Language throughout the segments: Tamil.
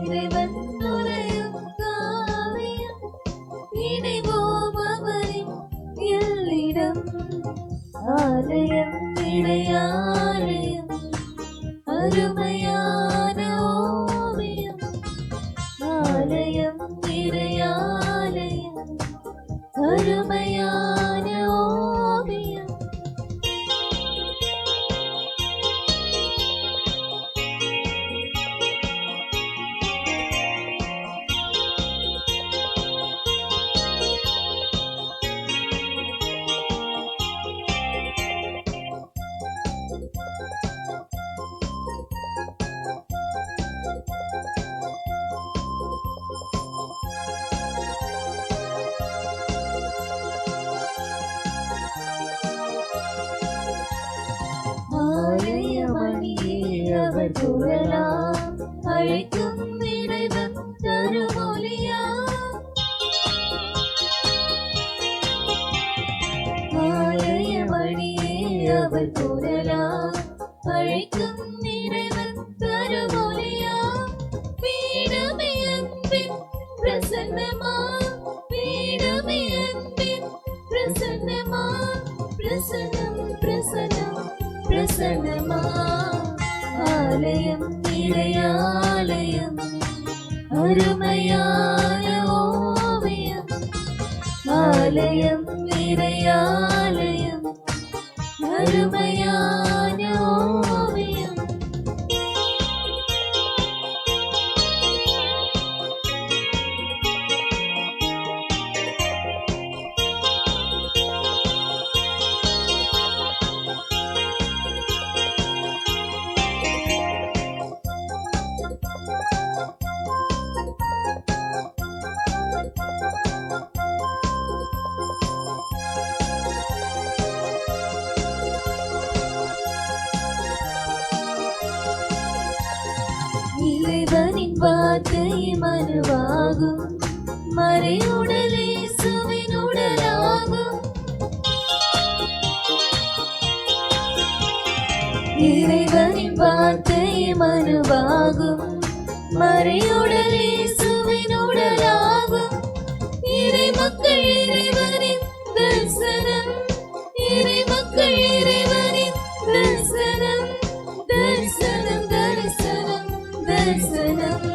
இறைவன் நுழையும் காவியம் இணைவோம் அவரின் எல்லிடம். ஆலயம் இறையாலயம் அருமையான ஓவியம். ஆலயம் இறையாலயம் அருமையான ஓவியம். அவர் குரலாம் அழைக்கும் இறைவன் தருமொழியா. ஆலயமணியே அவர் குரலாம் அழைக்கும் இறைவன் தருமொழியா. பீடமே அன்பின் பிரசன்னமா, பீடமே அன்பின் பிரசன்னமா, பிரசன்னம் பிரசன்னம் பிரசன்னமா. ஆலயம் இறையாலயம் அருமையான ஓவியம். ஆலயம் இறையாலயம் அருமையான ஓவியம். இறைவனின் வார்த்தை மனுவாகும், மறையுடலே இயேசுவின் உடலாகும். இறைவனின் வார்த்தை மனுவாகும், மறையுடலே இயேசுவின் உடலாகும். இறை மக்கள் இறைவனின் தரிசனம், இறை மக்கள் இறைவனின் தரிசனம், தரிசனம் தரிசனம் தரிசனம்.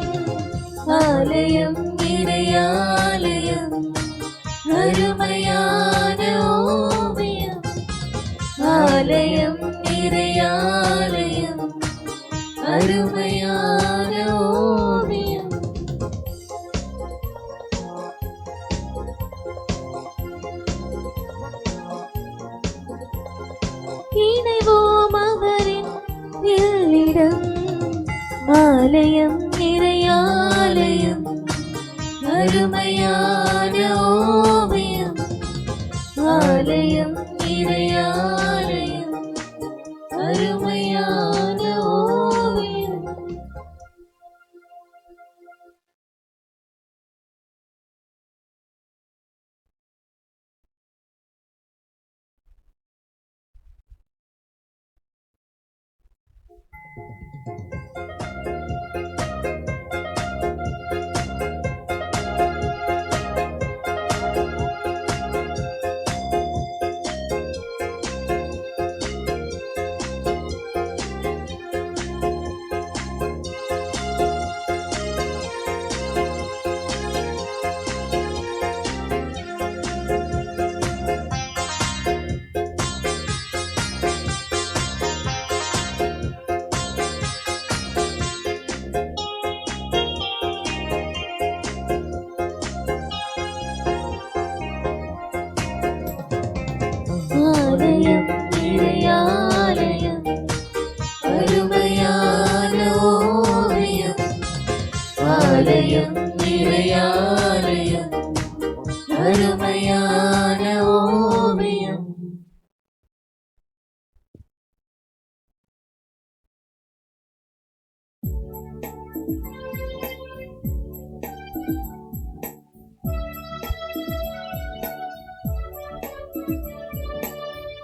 ஆலயம் இறையாலயம் அருமையான ஓவியம். ஆலயம் இறையாலயம் அருமையான ஓவியம். இணைவோம் அவரின் எல்லிடம். ஆலயம் இறையாலயம் அருமையான ஓவியம். ஆலயம் இறையாலயம் அருமையான ஓவியம். ஆலயம் இறையாலயம் அருமையான ஓவியம். ஆலயம் இறையாலயம் அருமையான ஓவியம்.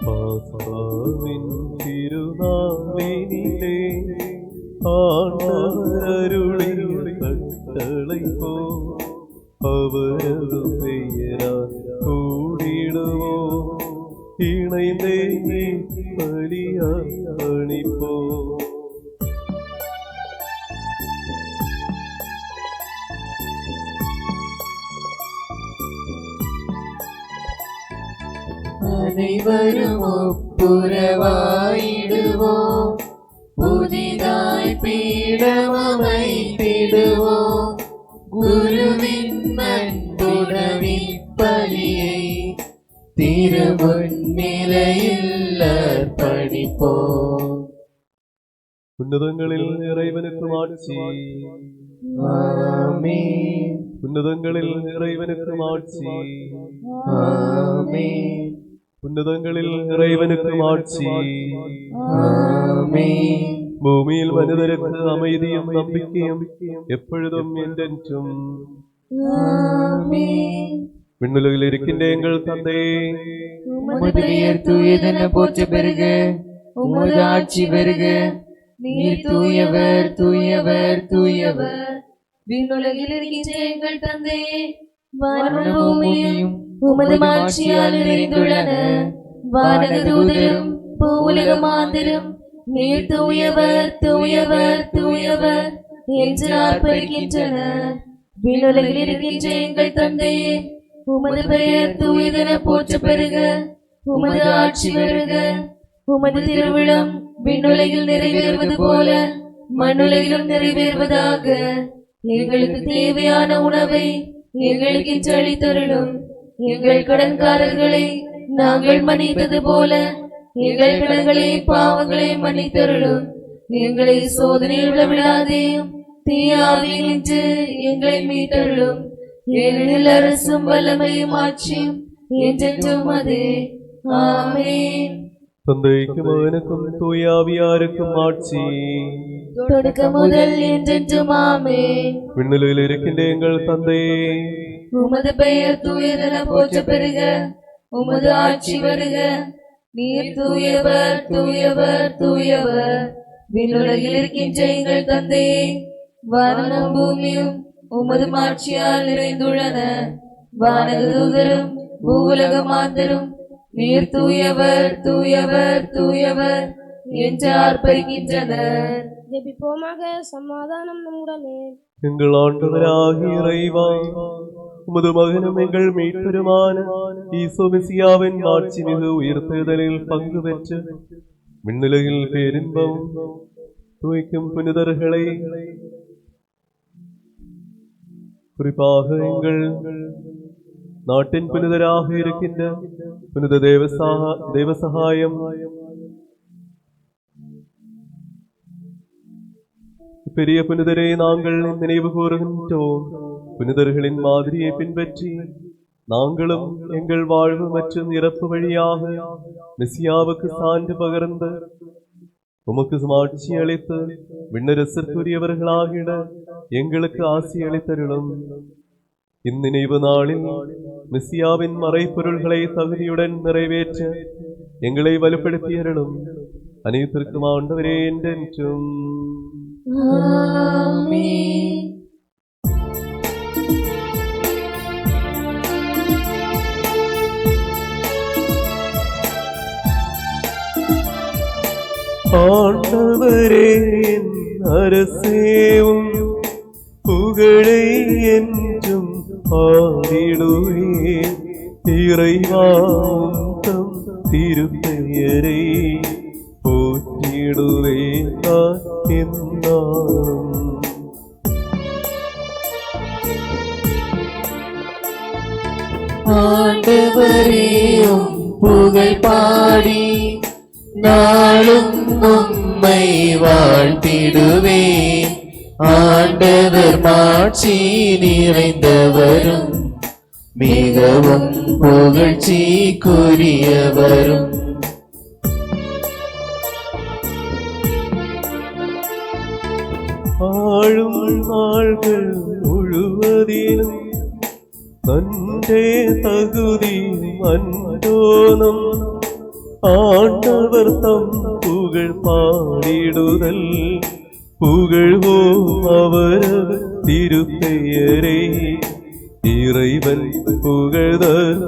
பாசாவின் திருநாளினிலே ஆண்டவர் அருளிய கட்டளைப்போ அவரது பெயரால் கூடிடுவோ இணைந்தே பலியாய் அணிப்போ. அனைவரும் ஒப்புரவாயிடுவோம், புதிதாய் பீடமமைத்திடுவோம். குருவின் அன்புணவின் பலியை திருமுன்னிலையில் அர்ப்பணிப்போம். உன்னதங்களில் இறைவனுக்கு ஆட்சி. ஆமென். உன்னதங்களில் இறைவனுக்கு ஆட்சி. ஆமென். உன்னதங்களில் இறைவனுக்கு ஆட்சி. ஆமென். பூமியில் மனிதருக்கு அமைதியும் நம்பிக்கையும் எப்பொழுதும் என்றென்றும். ஆமென். விண்ணுலகில் இருக்கின்ற எங்கள் தந்தையே, உமது பெயர் தூயதென போற்ற பெறுக, உமது ஆட்சி பெறுக. நீர் தூயவர் தூயவர் தூயவர். விண்ணுலகில் இருக்கின்ற எங்கள் தந்தையே, வானமும் பூமியும் உமது ஆட்சியால் நிறைந்துள்ளன. வானக தூதரும் பூவுலக மாந்தரும் நீர் தூயவர் தூயவர் தூயவர் என்று ஆர்ப்பரிக்கின்றனர். விண்ணுலகில் இருக்கின்ற எங்கள் தந்தையே, உமது பெயர் தூயதென போற்ற பெறுக, உமது ஆட்சி பெறுக. உமது திருவிழம் விண்ணுலகில் நிறைவேறுவது போல மண்ணுலகிலும் நிறைவேறுவதாக. எங்களுக்கு தேவையான உணவை எங்களுக்கு இன்று அளித்தருளும். எங்கள் கடன்காரர்களை நாங்கள் மன்னித்தது போல எங்கள் கடன்களை பாவங்களை மன்னித்தருளும். எங்களை சோதனையில் விடாதேயும், தீயாவியில் நின்று எங்களை மீட்டருளும். ஏனெனில் அரசும் வல்லமையும் ஆட்சியும் என்றென்றும் அதே. ஆமென். தந்தைக்கும் மகனுக்கும் தூயாவியாருக்கும் ஆட்சி. தொடக்க முதல் என்றென்றும் ஆமென். விண்ணுலகில் இருக்கின்ற எங்கள் தந்தையே, உமது பெயர் தூயதென போற்ற பெறுக, உமது ஆட்சி வருக. நீர் தூயவர் தூயவர் தூயவர். விண்ணுலகில் இருக்கின்ற எங்கள் தந்தையே, வானமும் பூமியும் உமது ஆட்சியால் நிறைந்துள்ளன. வானக தூதரும் பூவுலக மாந்தரும் நீர் தூயவர் தூயவர் தூயவர் என்று ஆர்ப்பரிக்கின்றனர். ஜெபிப்போமாக. சமாதானம் நம்முடனே. எங்கள் ஆண்டவராகிய இறைவா, உமது மகனும் எங்கள் மீட்பெருமான ஈசோ மெசியாவின் ஆட்சி மிகு உயிர்த்தெழுதலில் பங்கு பெற்று விண்ணுலகில் பேரின்பம் தூய்க்கும் புனிதர்களை, குறிப்பாக எங்கள் நாட்டின் புனிதராக இருக்கின்ற புனித தேவசகாயம் பெரிய புனிதரை நாங்கள் நினைவு கூறுகின்றோம். புனிதர்களின் மாதிரியை பின்பற்றி நாங்களும் எங்கள் வாழ்வு மற்றும் இறப்பு வழியாக மெசியாவுக்கு சான்று பகர்ந்து உமக்கு சாட்சி அளித்து விண்ணரசற்குரியவர்களாகிட எங்களுக்கு ஆசி அளித்தருளும். இந்நினைவு நாளில் மெசியாவின் மறைப்பொருள்களை தகுதியுடன் நிறைவேற்ற எங்களை வலுப்படுத்தியருளும். அனைத்திற்கும் ஆண்டவரே என்றென்றும். ஆமென். ஆண்டவரே என் அரசேவும் புகழை என்றும் ஆடிடுவேன். இறைவாவும் தம் திருப்பெயரை போற்றிடுவேன் என்னாலும். ஆண்டவரே உம் புகழ் பாடி நாளும் உம்மை வாழ்த்திடுவேன். ஆண்டவர் மாட்சி நிறைந்தவரும் மிகவும் புகழ்ச்சிக்குரியவரும். ஆளும் நாள்கள் முழுவதிலும் நன்றே தகுதி அன்றோனம். ஆண்டவர் தம் புகழ் பாடிடுதல் புகழ்வோம் அவரது திருப்பெயரே, இறைவன் புகழ்தற்குரியவரே.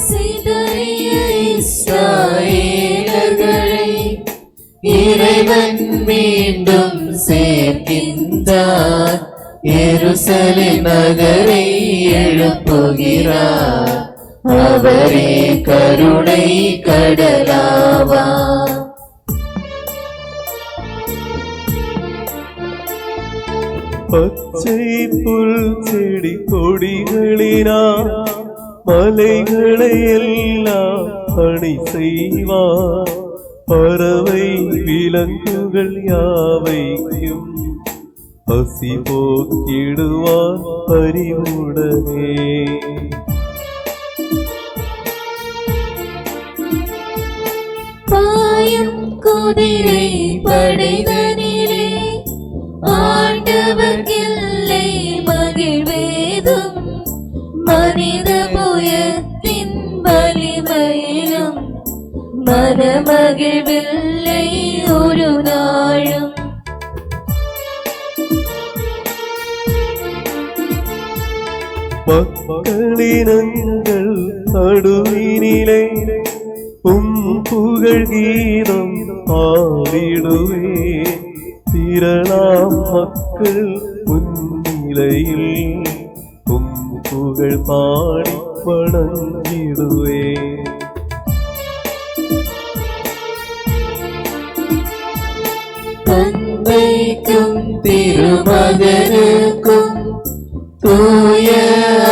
சிதறிய இஸ்ராயேலர்களை இறைவன் மீண்டும் சேர்க்கின்றார், எருசலேம் நகரை எழுப்புகிறார், அவரே கருணை கடலாவார். பச்சை புல் செடி கொடிகளினால் மலைகளை எல்லாம் அணி செய்வார், பறவை விலங்குகள் யாவைக்கும் பசி போக்கிடுவார் பரிவுடனே. பாயும் குதிரை படைதனிலே ஆண்டவர்கில்லை மகிழ்வேதும், மனித புயத்தின் வலிமையிலும் மனமகிழ்வில்லை ஒரு நாளும். மக்களினங்கள் நடுவினிலே புகழ் கீதம் பாடிடுவே, திரளாம் மக்கள் முன்னிலையில் புகழ் பாடி வணங்கிடுவே. தந்தைக்கும் திருமகனுக்கும் தூய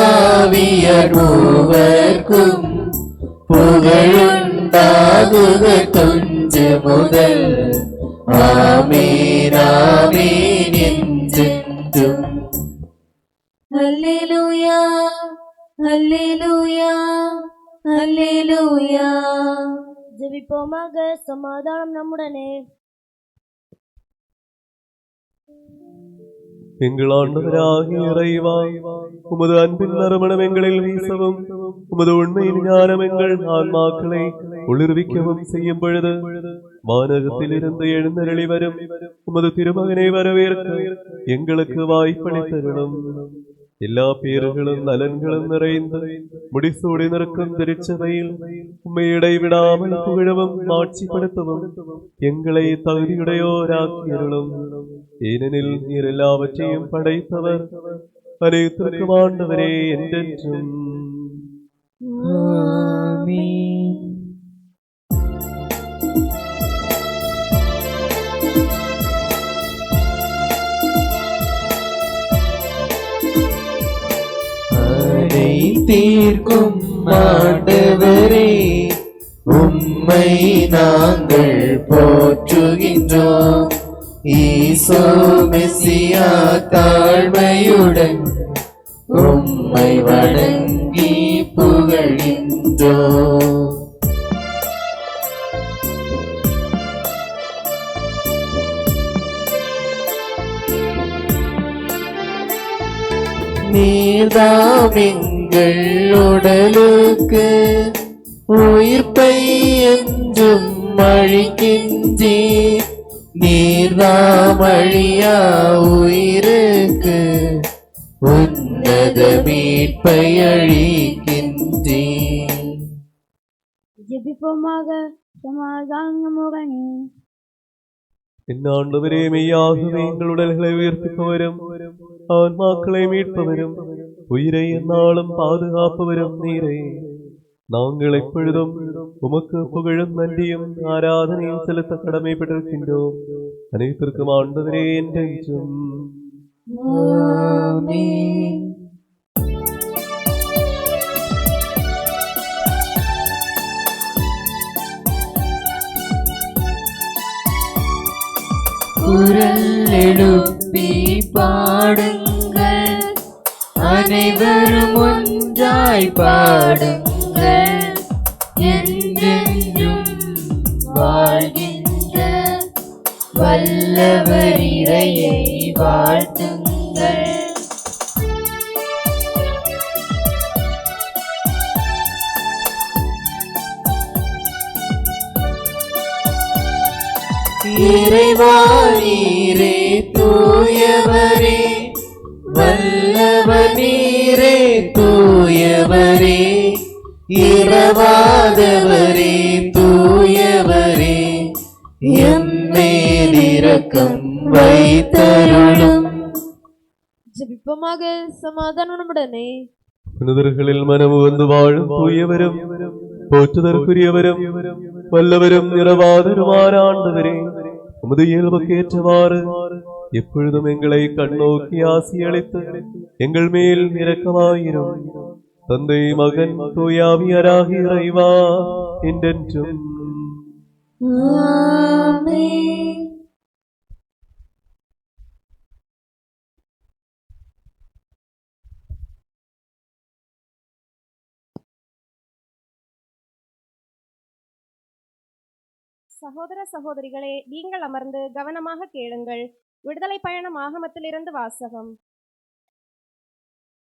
ஆவியார் மூவர்க்கும் புகழுண்டாகுக தொன்று முதல் ஆமென் ஆமென் என்றென்றும். அல்லேலூயா அல்லேலூயா அல்லேலூயா. ஜெபிப்போமாக. சமாதானம் நம்முடனே. எங்கள் ஆண்டவராகிய இறைவா, உமது அன்பின் நறுமணம் எங்களில் வீசவும், உமது உண்மையின் ஞானம் எங்கள் ஆன்மாக்களை ஒளிர்விக்கவும் செய்யும் பொழுது வானகத்தில் இருந்து எழுந்தருளி வரும் உமது திருமகனை வரவேற்க எங்களுக்கு வாய்ப்பளித்தருளும். எல்லா பேர்களும் நலன்களும் நிறைந்து முடிசூடி நிற்கும் திருச்சபையில் உம்மை இடைவிடாமல் புகழவும் மாட்சிப்படுத்தவும் எங்களை தகுதியுடையோராக்கியருளும். ஏனெனில் நீர் எல்லாவற்றையும் படைத்தவர், அனைத்திற்கும் ஆண்டவரே என்றென்றும். ஆமென். தீர்க்கும் ஆண்டவரே, உம்மை நாங்கள் போற்றுகின்றோம். ஈசோ மெசியா தாழ்மையுடன் உம்மை வணங்கி புகழ்கின்றோம். நீர்தாம் எங்கள் உடலுக்கு உயிர்ப்பை என்றும் அளிக்கின்றீர், நீர்தாம் அழியா உயிருக்கு உன்னத மீட்பை அளிக்கின்றீர். ஜெபிப்போமாக. சமாதானம் நம்முடனே. என் ஆண்டவரே, மெய்யாகவே எங்கள் உடல்களை உயர்த்துபவரும் ஆன்மாக்களை மீட்பவரும் உயிரை எந்நாளும் பாதுகாப்பவரும் நீரே. நாங்கள் எப்பொழுதும் உமக்கு புகழும் நன்றியும் ஆராதனையும் செலுத்த கடமைப்பட்டிருக்கின்றோம். அனைத்திற்கும் ஆண்டவரே என்றென்றும். ஆமென். குரல் எழுப்பி பாடுங்கள், அனைவரும் ஒன்றாய் பாடுங்கள். என்றென்றும் வாழ்கின்ற வல்லவர் இறையை வாழ்த்துங்கள். இறைவா நீரே தூயவரே, வல்லவர் நீரே தூயவரே, இரவாதவரே தூயவரே, எம்மேல் இரக்கம் வைத்தருளும். ஜெபிப்போமாக. சமாதானம் நம்முடனே. புனிதர்களில் மனமு வந்து வாழும் தூயவரும் போற்றுதற்குரியவரும் வல்லவரும் இரவாதருமான ஆண்டவரே, உமது இயல்புக்கேற்றவாறு எப்பொழுதும் எங்களை கண்ணோக்கி ஆசியளித்து எங்கள் மேல் இரக்கமாயிரும். தந்தை மகன் தூயாவியராகி இறைவா என்றென்றும். ஆமென். சகோதர சகோதரிகளே, நீங்கள் அமர்ந்து கவனமாக கேளுங்கள். விடுதலை பயணம் ஆகமத்திலிருந்து வாசகம்.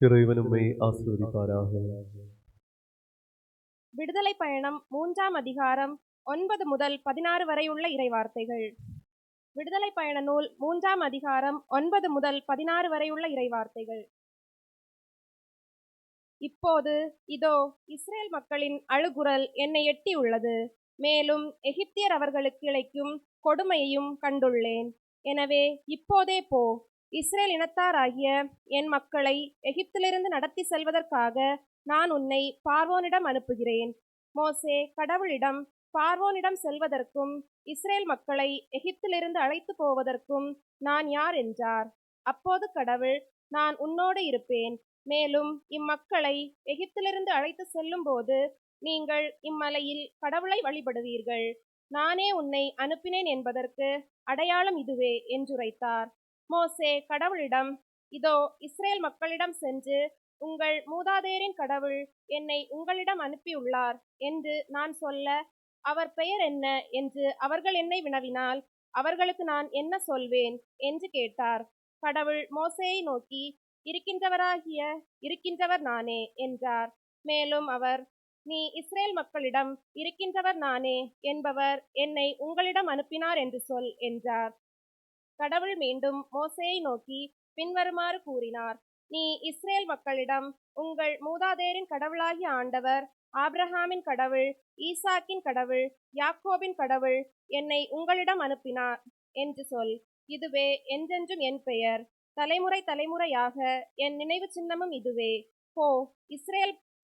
இறைவனுமை ஆசீர்வதிப்பாராக. விடுதலை பயணம் 3ஆம் அதிகாரம் 9 முதல் 16 வரை உள்ள இறைவார்த்தைகள். விடுதலை பயண நூல் 3ஆம் அதிகாரம் 9 முதல் 16 வரை உள்ள இறைவார்த்தைகள். இப்போது இதோ இஸ்ரேல் மக்களின் அழுகுரல் என்னை எட்டி உள்ளது. மேலும் எகிப்தியர் அவர்களுக்கு இழைக்கும் கொடுமையையும் கண்டுள்ளேன். எனவே இப்போதே போ, இஸ்ரேல் இனத்தாராகிய என் மக்களை எகிப்திலிருந்து நடத்தி செல்வதற்காக நான் உன்னை பார்வோனிடம் அனுப்புகிறேன். மோசே கடவுளிடம், பார்வோனிடம் செல்வதற்கும் இஸ்ரேல் மக்களை எகிப்திலிருந்து அழைத்து போவதற்கும் நான் யார் என்றார். அப்போது கடவுள், நான் உன்னோடு இருப்பேன். மேலும் இம்மக்களை எகிப்திலிருந்து அழைத்து செல்லும் போது நீங்கள் இம்மலையில் கடவுளை வழிபடுவீர்கள். நானே உன்னை அனுப்பினேன் என்பதற்கு அடையாளம் இதுவே என்றுரைத்தார். மோசே கடவுளிடம், இதோ இஸ்ரேல் மக்களிடம் சென்று, உங்கள் மூதாதையரின் கடவுள் என்னை உங்களிடம் அனுப்பியுள்ளார் என்று நான் சொல்ல அவர் பெயர் என்ன என்று அவர்கள் என்னை வினவினால் அவர்களுக்கு நான் என்ன சொல்வேன் என்று கேட்டார். கடவுள் மோசேயை நோக்கி, இருக்கின்றவர் நானே என்றார். மேலும் அவர், நீ இஸ்ரேல் மக்களிடம் இருக்கின்றவர் நானே என்பவர் என்னை உங்களிடம் அனுப்பினார் என்று சொல் என்றார். கடவுள் மீண்டும் மோசேயை நோக்கி பின்வருமாறு கூறினார். நீ இஸ்ரேல் மக்களிடம், உங்கள் மூதாதையரின் கடவுளாகிய ஆண்டவர், ஆபிரகாமின் கடவுள், ஈசாக்கின் கடவுள், யாக்கோபின் கடவுள் என்னை உங்களிடம் அனுப்பினார் என்று சொல். இதுவே என்றென்றும் என் பெயர், தலைமுறை தலைமுறையாக என் நினைவு சின்னமும் இதுவே. போ,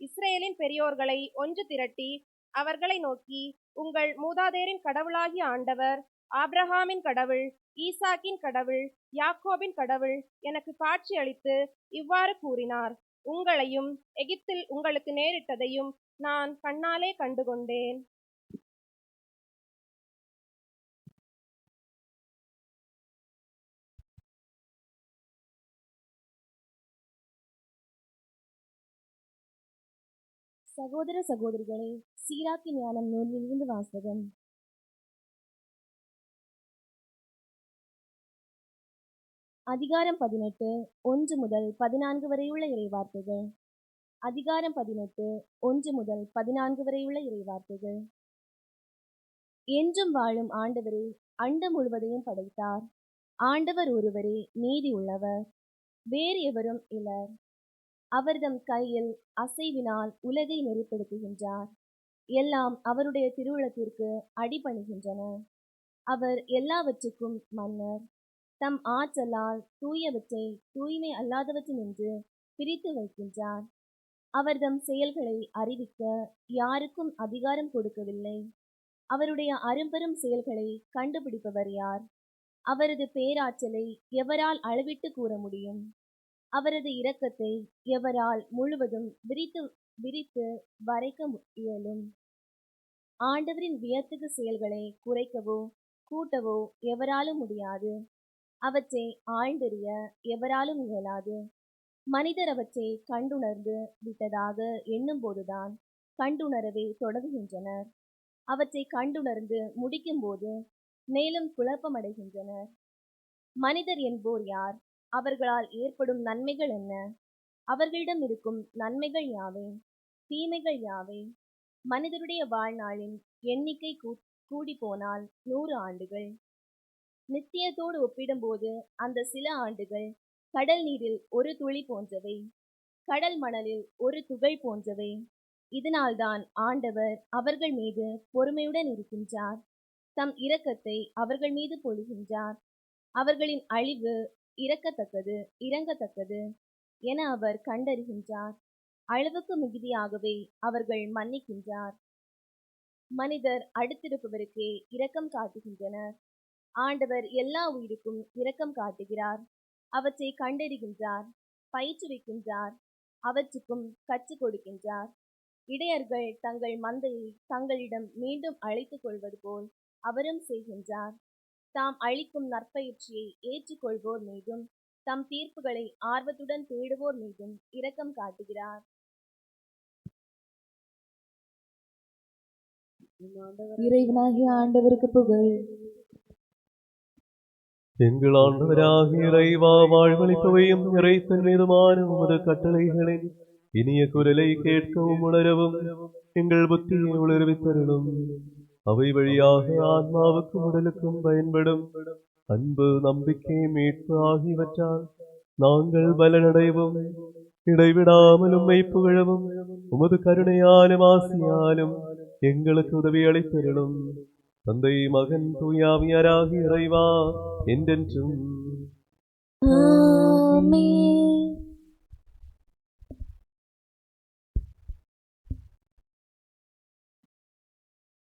இஸ்ரேலின் பெரியோர்களை ஒன்று திரட்டி அவர்களை நோக்கி, உங்கள் மூதாதையரின் கடவுளாகிய ஆண்டவர், ஆபிரகாமின் கடவுள், ஈசாக்கின் கடவுள், யாக்கோபின் கடவுள் எனக்கு காட்சி அளித்து இவ்வாறு கூறினார். உங்களையும் எகிப்தில் உங்களுக்கு நேரிட்டதையும் நான் கண்ணாலே கண்டுகொண்டேன். சகோதர சகோதரிகளே, சீராக்கி ஞானம் நூலிலிருந்து வாசகம். அதிகாரம் 18 1 முதல் 14 வரையுள்ள இறைவார்த்தைகள். அதிகாரம் 18 1 முதல் 14 வரையுள்ள இறைவார்த்தைகள். என்றும் வாழும் ஆண்டவரே, அண்டம் முழுவதையும் படைத்தார். ஆண்டவர் ஒருவரே நீதி உள்ளவர், வேறு எவரும் இலர். அவர்தம் கையில் அசைவினால் உலகை நெறிப்படுத்துகின்றார். எல்லாம் அவருடைய திருவுளத்திற்கு அடிபணிகின்றன. அவர் எல்லாவற்றுக்கும் மன்னர். தம் ஆற்றலால் தூயவற்றை தூய்மை அல்லாதவற்றினின்று பிரித்து வைக்கின்றார். அவர்தம் செயல்களை அறிவிக்க யாருக்கும் அதிகாரம் கொடுக்கவில்லை. அவருடைய அரும்பெரும் செயல்களை கண்டுபிடிப்பவர் யார்? அவரது பேராற்றலை எவரால் அளவிட்டு கூற முடியும்? அவரது இரக்கத்தை எவரால் முழுவதும் விரித்து வரைக்க இயலும்? ஆண்டவரின் வியத்தகு செயல்களை குறைக்கவோ கூட்டவோ எவராலும் முடியாது. அவற்றை ஆழ்ந்தறிய எவராலும் இயலாது. மனிதர் அவற்றை கண்டுணர்ந்து விட்டதாக எண்ணும்போதுதான் கண்டுணரவே தொடங்குகின்றனர். அவற்றை கண்டுணர்ந்து முடிக்கும்போது மேலும் குழப்பமடைகின்றனர். மனிதர் என்போர் யார்? அவர்களால் ஏற்படும் நன்மைகள் என்ன? அவர்களிடம் இருக்கும் நன்மைகள் யாவை? தீமைகள் யாவை? மனிதருடைய வாழ்நாளின் எண்ணிக்கை கூடி போனால் 100 ஆண்டுகள், நித்தியத்தோடு ஒப்பிடும்போது அந்த சில ஆண்டுகள் கடல் நீரில் ஒரு துளி போன்றவை, கடல் மணலில் ஒரு துகள் போன்றவை. இதனால்தான் ஆண்டவர் அவர்கள் மீது பொறுமையுடன் இருக்கின்றார், தம் இரக்கத்தை அவர்கள் மீது பொழிகின்றார். அவர்களின் அழிவு இறங்கத்தக்கது என அவர் கண்டறிகின்றார். அளவுக்கு மிகுதியாகவே அவர்கள் மன்னிக்கின்றார். மனிதர் அடுத்திருப்பவருக்கே இரக்கம் காட்டுகின்றனர். ஆண்டவர் எல்லா உயிருக்கும் இரக்கம் காட்டுகிறார். அவற்றை கண்டறிகின்றார், பயிற்றுவிக்கின்றார், அவற்றுக்கும் கற்றுக் கொடுக்கின்றார். இடையர்கள் தங்கள் மந்தையை தங்களிடம் மீண்டும் அழைத்துக் கொள்வது போல் அவரும் செய்கின்றார். தாம் அளிக்கும் நற்பயிற்சியை ஏற்றுக்கொள்வோர் மீதும் தம் தீர்ப்புகளை ஆர்வத்துடன் தேடுவோர் மீதும் இரக்கம் காட்டுகிறார். இறைவனாகிய ஆண்டவருக்கு புகழ். எங்கள் ஆண்டவராகிய இறைவா, வாழ்வளிப்பவையும் இறைத்தன்மீதுமான உமது கட்டளைகளின் இனிய குரலை கேட்கவும் உணரவும் எங்கள் புத்தியை உணர்வித்தருளும். அவை வழியாக ஆன்மாவுக்கும் உடலுக்கும் பயன்படும் அன்பு, நம்பிக்கை, மீட்பு ஆகியவற்றால் நாங்கள் பலனடைவோம். இடைவிடாமல் உம்மை புகழவும் உமது கருணையாலும் ஆசியாலும் எங்களுக்கு உதவி அளித்தருளும். தந்தை, மகன், தூயாவியராகிய இறைவா, என்றென்றும் ஆமென்.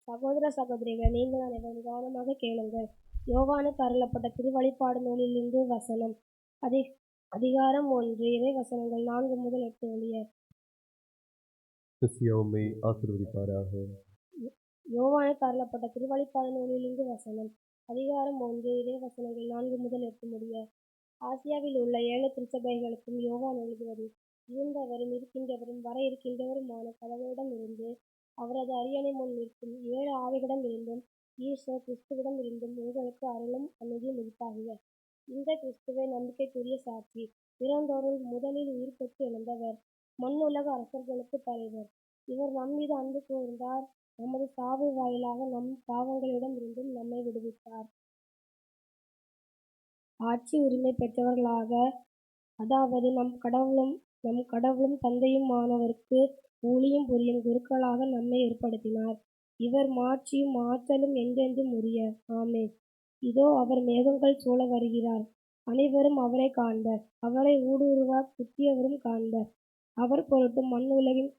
சகோதர சகோதரிகள், நீங்கள் அனைவரும் கவனமாக கேளுங்கள். யோவானுக்கு அருளப்பட்ட திருவழிபாடு நூலிலிருந்து வசனம். அதிகாரம் 1, இறை வசனங்கள் 4 முதல் 8 வழிய. கிறிஸ்தியா உம்மை ஆசீர்வதிப்பாராக. யோவானுக்கு அருளப்பட்ட திருவழிபாடு நூலிலிருந்து வசனம். அதிகாரம் 1, இறை வசனங்கள் 4 முதல் 8 முடிய. ஆசியாவில் உள்ள 7 திருச்சபைகளுக்கும் யோவான் எழுதுவது. இருந்தவரும் இருக்கின்றவரும் வர இருக்கின்றவருமான கடவுளிடம் இருந்து அவரது அரியணை முன் நிற்கும் 7 ஆவிகளிடம் இருந்தும் ஈசோ கிறிஸ்துவிடம் இருந்தும் உங்களுக்கு அருளும் அமைதியும் உரித்தாகுக. இந்த கிறிஸ்துவை நம்பிக்கைக்குரிய சாட்சி, இறந்தோருள் முதலில் உயிர் பெற்று எழுந்தவர், மண்ணுலக அரசர்களுக்கு தலைவர். இவர் நம் மீது அன்பு கூர்ந்தார், நமது சாவு வாயிலாக நம் பாவங்களிடம் இருந்தும் நம்மை விடுவித்தார். ஆட்சி உரிமை பெற்றவர்களாக, அதாவது நம் கடவுளும் தந்தையுமானவருக்கு ஊழியம் புரியும் குருக்களாக நம்மை ஏற்படுத்தினார். இவர் மாட்சியும் ஆற்றலும் என்றென்றும் உரிய. ஆமென். இதோ அவர் மேகங்கள் சூழ வருகிறார். அனைவரும் அவரை காண்பர். அவரை ஊடுருவ குத்தியவரும் காண்பர். அவர் பொருட்டு மண் உலகின்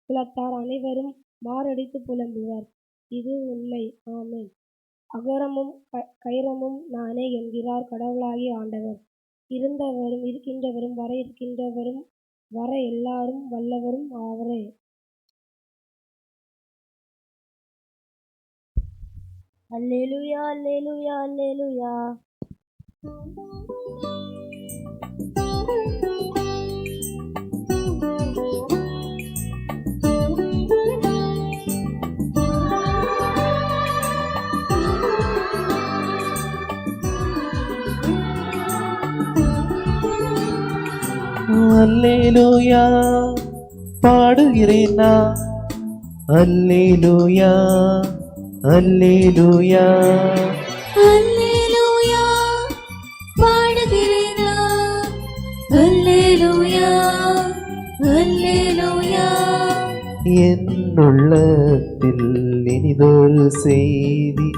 குலத்தார் அனைவரும் மாரடித்து புலம்புவர். இது உண்மை. ஆமென். அகரமும் கைரமும் நானே என்கிறார் கடவுளாகிய ஆண்டவர். இருந்தவரும் இருக்கின்றவரும் வர இருக்கின்றவரும் வர எல்லாரும் வல்லவரும் அவரே. அல்லேலூயா, அல்லேலூயா, அல்லேலூயா. அல்லேலூயா பாடுகிறேன் நான். அல்லேலூயா, அல்லேலூயா, அல்லேலூயா பாடுகிறேன் நான். அல்லேலூயா, அல்லேலூயா. என் உள்ளத்தில் இனிதொரு செய்தி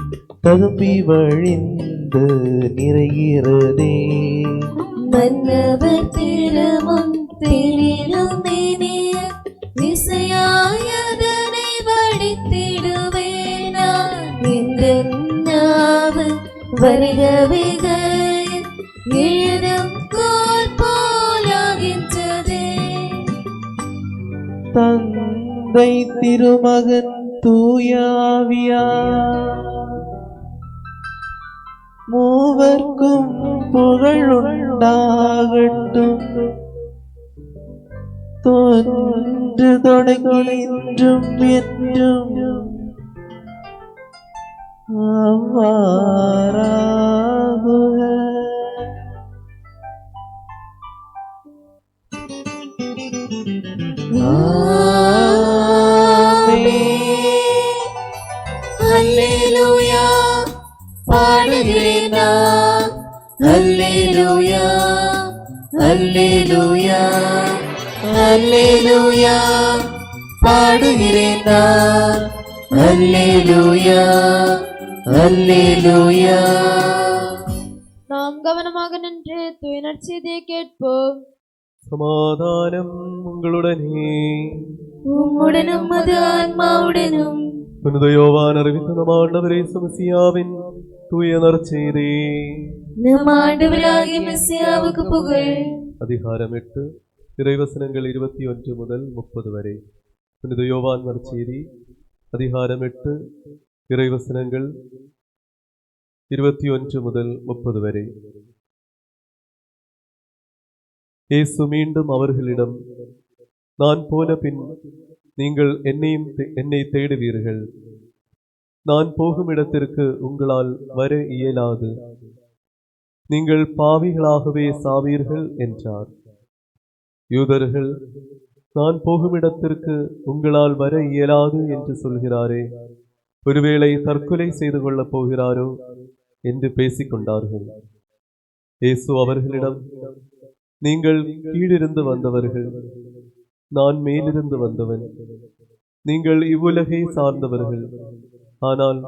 ததும்பி வழிந்து நிறைகிறதே. மன்னவர் திருமுன் திரிலும் இனிய இசையாயதனை வடித்திடுவேன் நான். எந்தன் நாவு வருகவைகள் எழுதும் கோல் போலாகின்றதே. தந்தை, திருமகன், தூயாவியா மூவர்க்கும் புகழுண்டாகட்டும். தோன்று தொடங்கி இன்றும் என்றும் அவ்வாறாகுக. அல்லேலூயா, பாடுகிறேன் நான். அல்லேலூயா அல்லேலூயா அல்லேலூயா பாடுகிறேன் நான். அல்லேலூயா அல்லேலூயா. நாம் கவனமாக நின்று தூய நற்செய்தியை கேட்போம். சமாதானம் உங்களுடனே. உம்முடனும் அது ஆன்மாவுடனும். புனித யோவான் அறிவித்த நம் ஆண்டவர் இயேசு மெசியாவின் தூய நற்செய்தி. நம் ஆண்டவராகிய மெசியாவுக்கு புகழ். அதிகாரம் 8 இறைவசனங்கள் 21 முதல் 30 வரை. புனித யோவான் நற்செய்தி அதிகாரம் 8 இறைவசனங்கள் 21 முதல் 30 வரை. இயேசு மீண்டும் அவர்களிடம், நான் போன பின் நீங்கள் என்னை தேடுவீர்கள். நான் போகும் இடத்திற்கு உங்களால் வர இயலாது. நீங்கள் பாவிகளாகவே சாவீர்கள் என்றார். யூதர்கள், நான் போகும் இடத்திற்கு உங்களால் வர இயலாது என்று சொல்கிறாரே, ஒருவேளை தற்கொலை செய்து கொள்ளப் போகிறாரோ என்று பேசிக்கொண்டார்கள். இயேசு அவர்களிடம், நீங்கள் கீழிருந்து வந்தவர்கள், நான் மேலிருந்து வந்தவன். நீங்கள் இவ்வுலகை சார்ந்தவர்கள், ஆனால்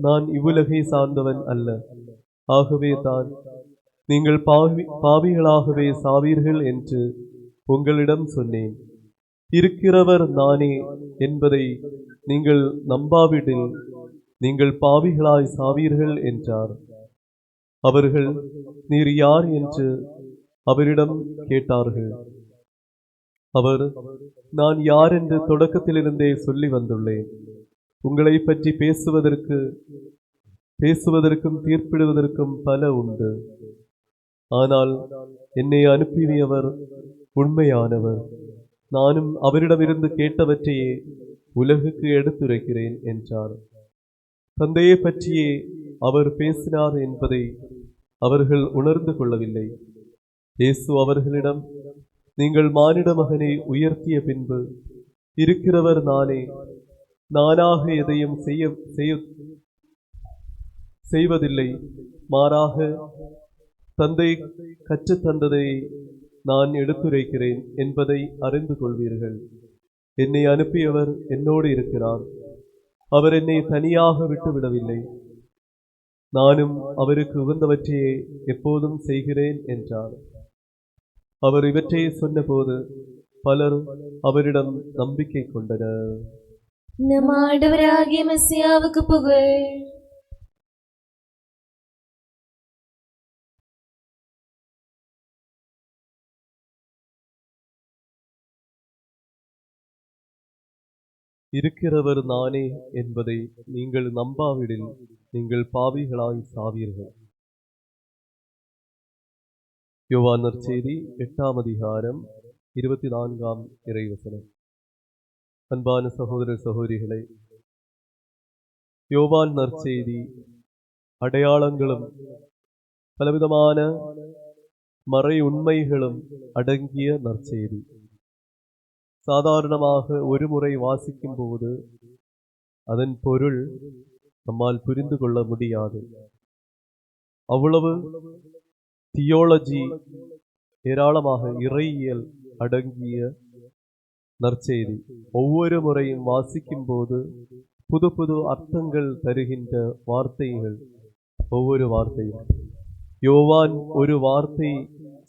நான் இவ்வுலகை சார்ந்தவன் அல்ல. ஆகவே தான் நீங்கள் பாவிகளாகவே சாவீர்கள் என்று உங்களிடம் சொன்னேன். இருக்கிறவர் நானே என்பதை நீங்கள் நம்பாவிடில் நீங்கள் பாவிகளாய் சாவீர்கள் என்றார். அவர்கள், நீர் யார் என்று அவரிடம் கேட்டார்கள். அவர், நான் யார் என்று தொடக்கத்திலிருந்தே சொல்லி வந்துள்ளேன். உங்களை பற்றி பேசுவதற்கும் தீர்ப்பிடுவதற்கும் பல உண்டு. ஆனால் என்னை அனுப்பியவர் உண்மையானவர். நானும் அவரிடமிருந்து கேட்டவற்றையே உலகுக்கு எடுத்துரைக்கிறேன் என்றார். தந்தையை பற்றியே அவர் பேசினார் என்பதை அவர்கள் உணர்ந்து கொள்ளவில்லை. இயேசு அவர்களிடம், நீங்கள் மானிட மகனை உயர்த்திய பின்பு இருக்கிறவர் நானே, நானாக எதையும் செய்வதில்லை. மாறாக தந்தை கற்றுத்தந்ததை நான் எடுத்துரைக்கிறேன் என்பதை அறிந்து கொள்வீர்கள். என்னை அனுப்பியவர் என்னோடு இருக்கிறார். அவர் என்னை தனியாக விட்டுவிடவில்லை. நானும் அவருக்கு உகந்தவற்றையே எப்போதும் செய்கிறேன் என்றார். அவர் இவற்றை சொன்னபோது பலர் அவரிடம் நம்பிக்கை கொண்டனர். நம் ஆண்டவராகிய மெசியாவுக்கு புகழ். இருக்கிறவர் நானே என்பதை நீங்கள் நம்பாவிடில் நீங்கள் பாவிகளாய் சாவீர்கள். யோவான் நற்செய்தி 8ஆம் அதிகாரம் 24ஆம் இறைவசனம். அன்பான சகோதர சகோதரிகளே, யோவான் நற்செய்தி அடையாளங்களும் பலவிதமான மறை உண்மைகளும் அடங்கிய நற்செய்தி. சாதாரணமாக ஒரு முறை வாசிக்கும் போது அதன் பொருள் நம்மால் புரிந்து கொள்ள முடியாது. அவ்வளவு தியோலஜி, ஏராளமாக இறையியல் அடங்கிய நற்செய்தி. ஒவ்வொரு முறையும் வாசிக்கும் போது புது புது அர்த்தங்கள் தருகின்ற வார்த்தைகள். ஒவ்வொரு வார்த்தையும் யோவான் ஒரு வார்த்தை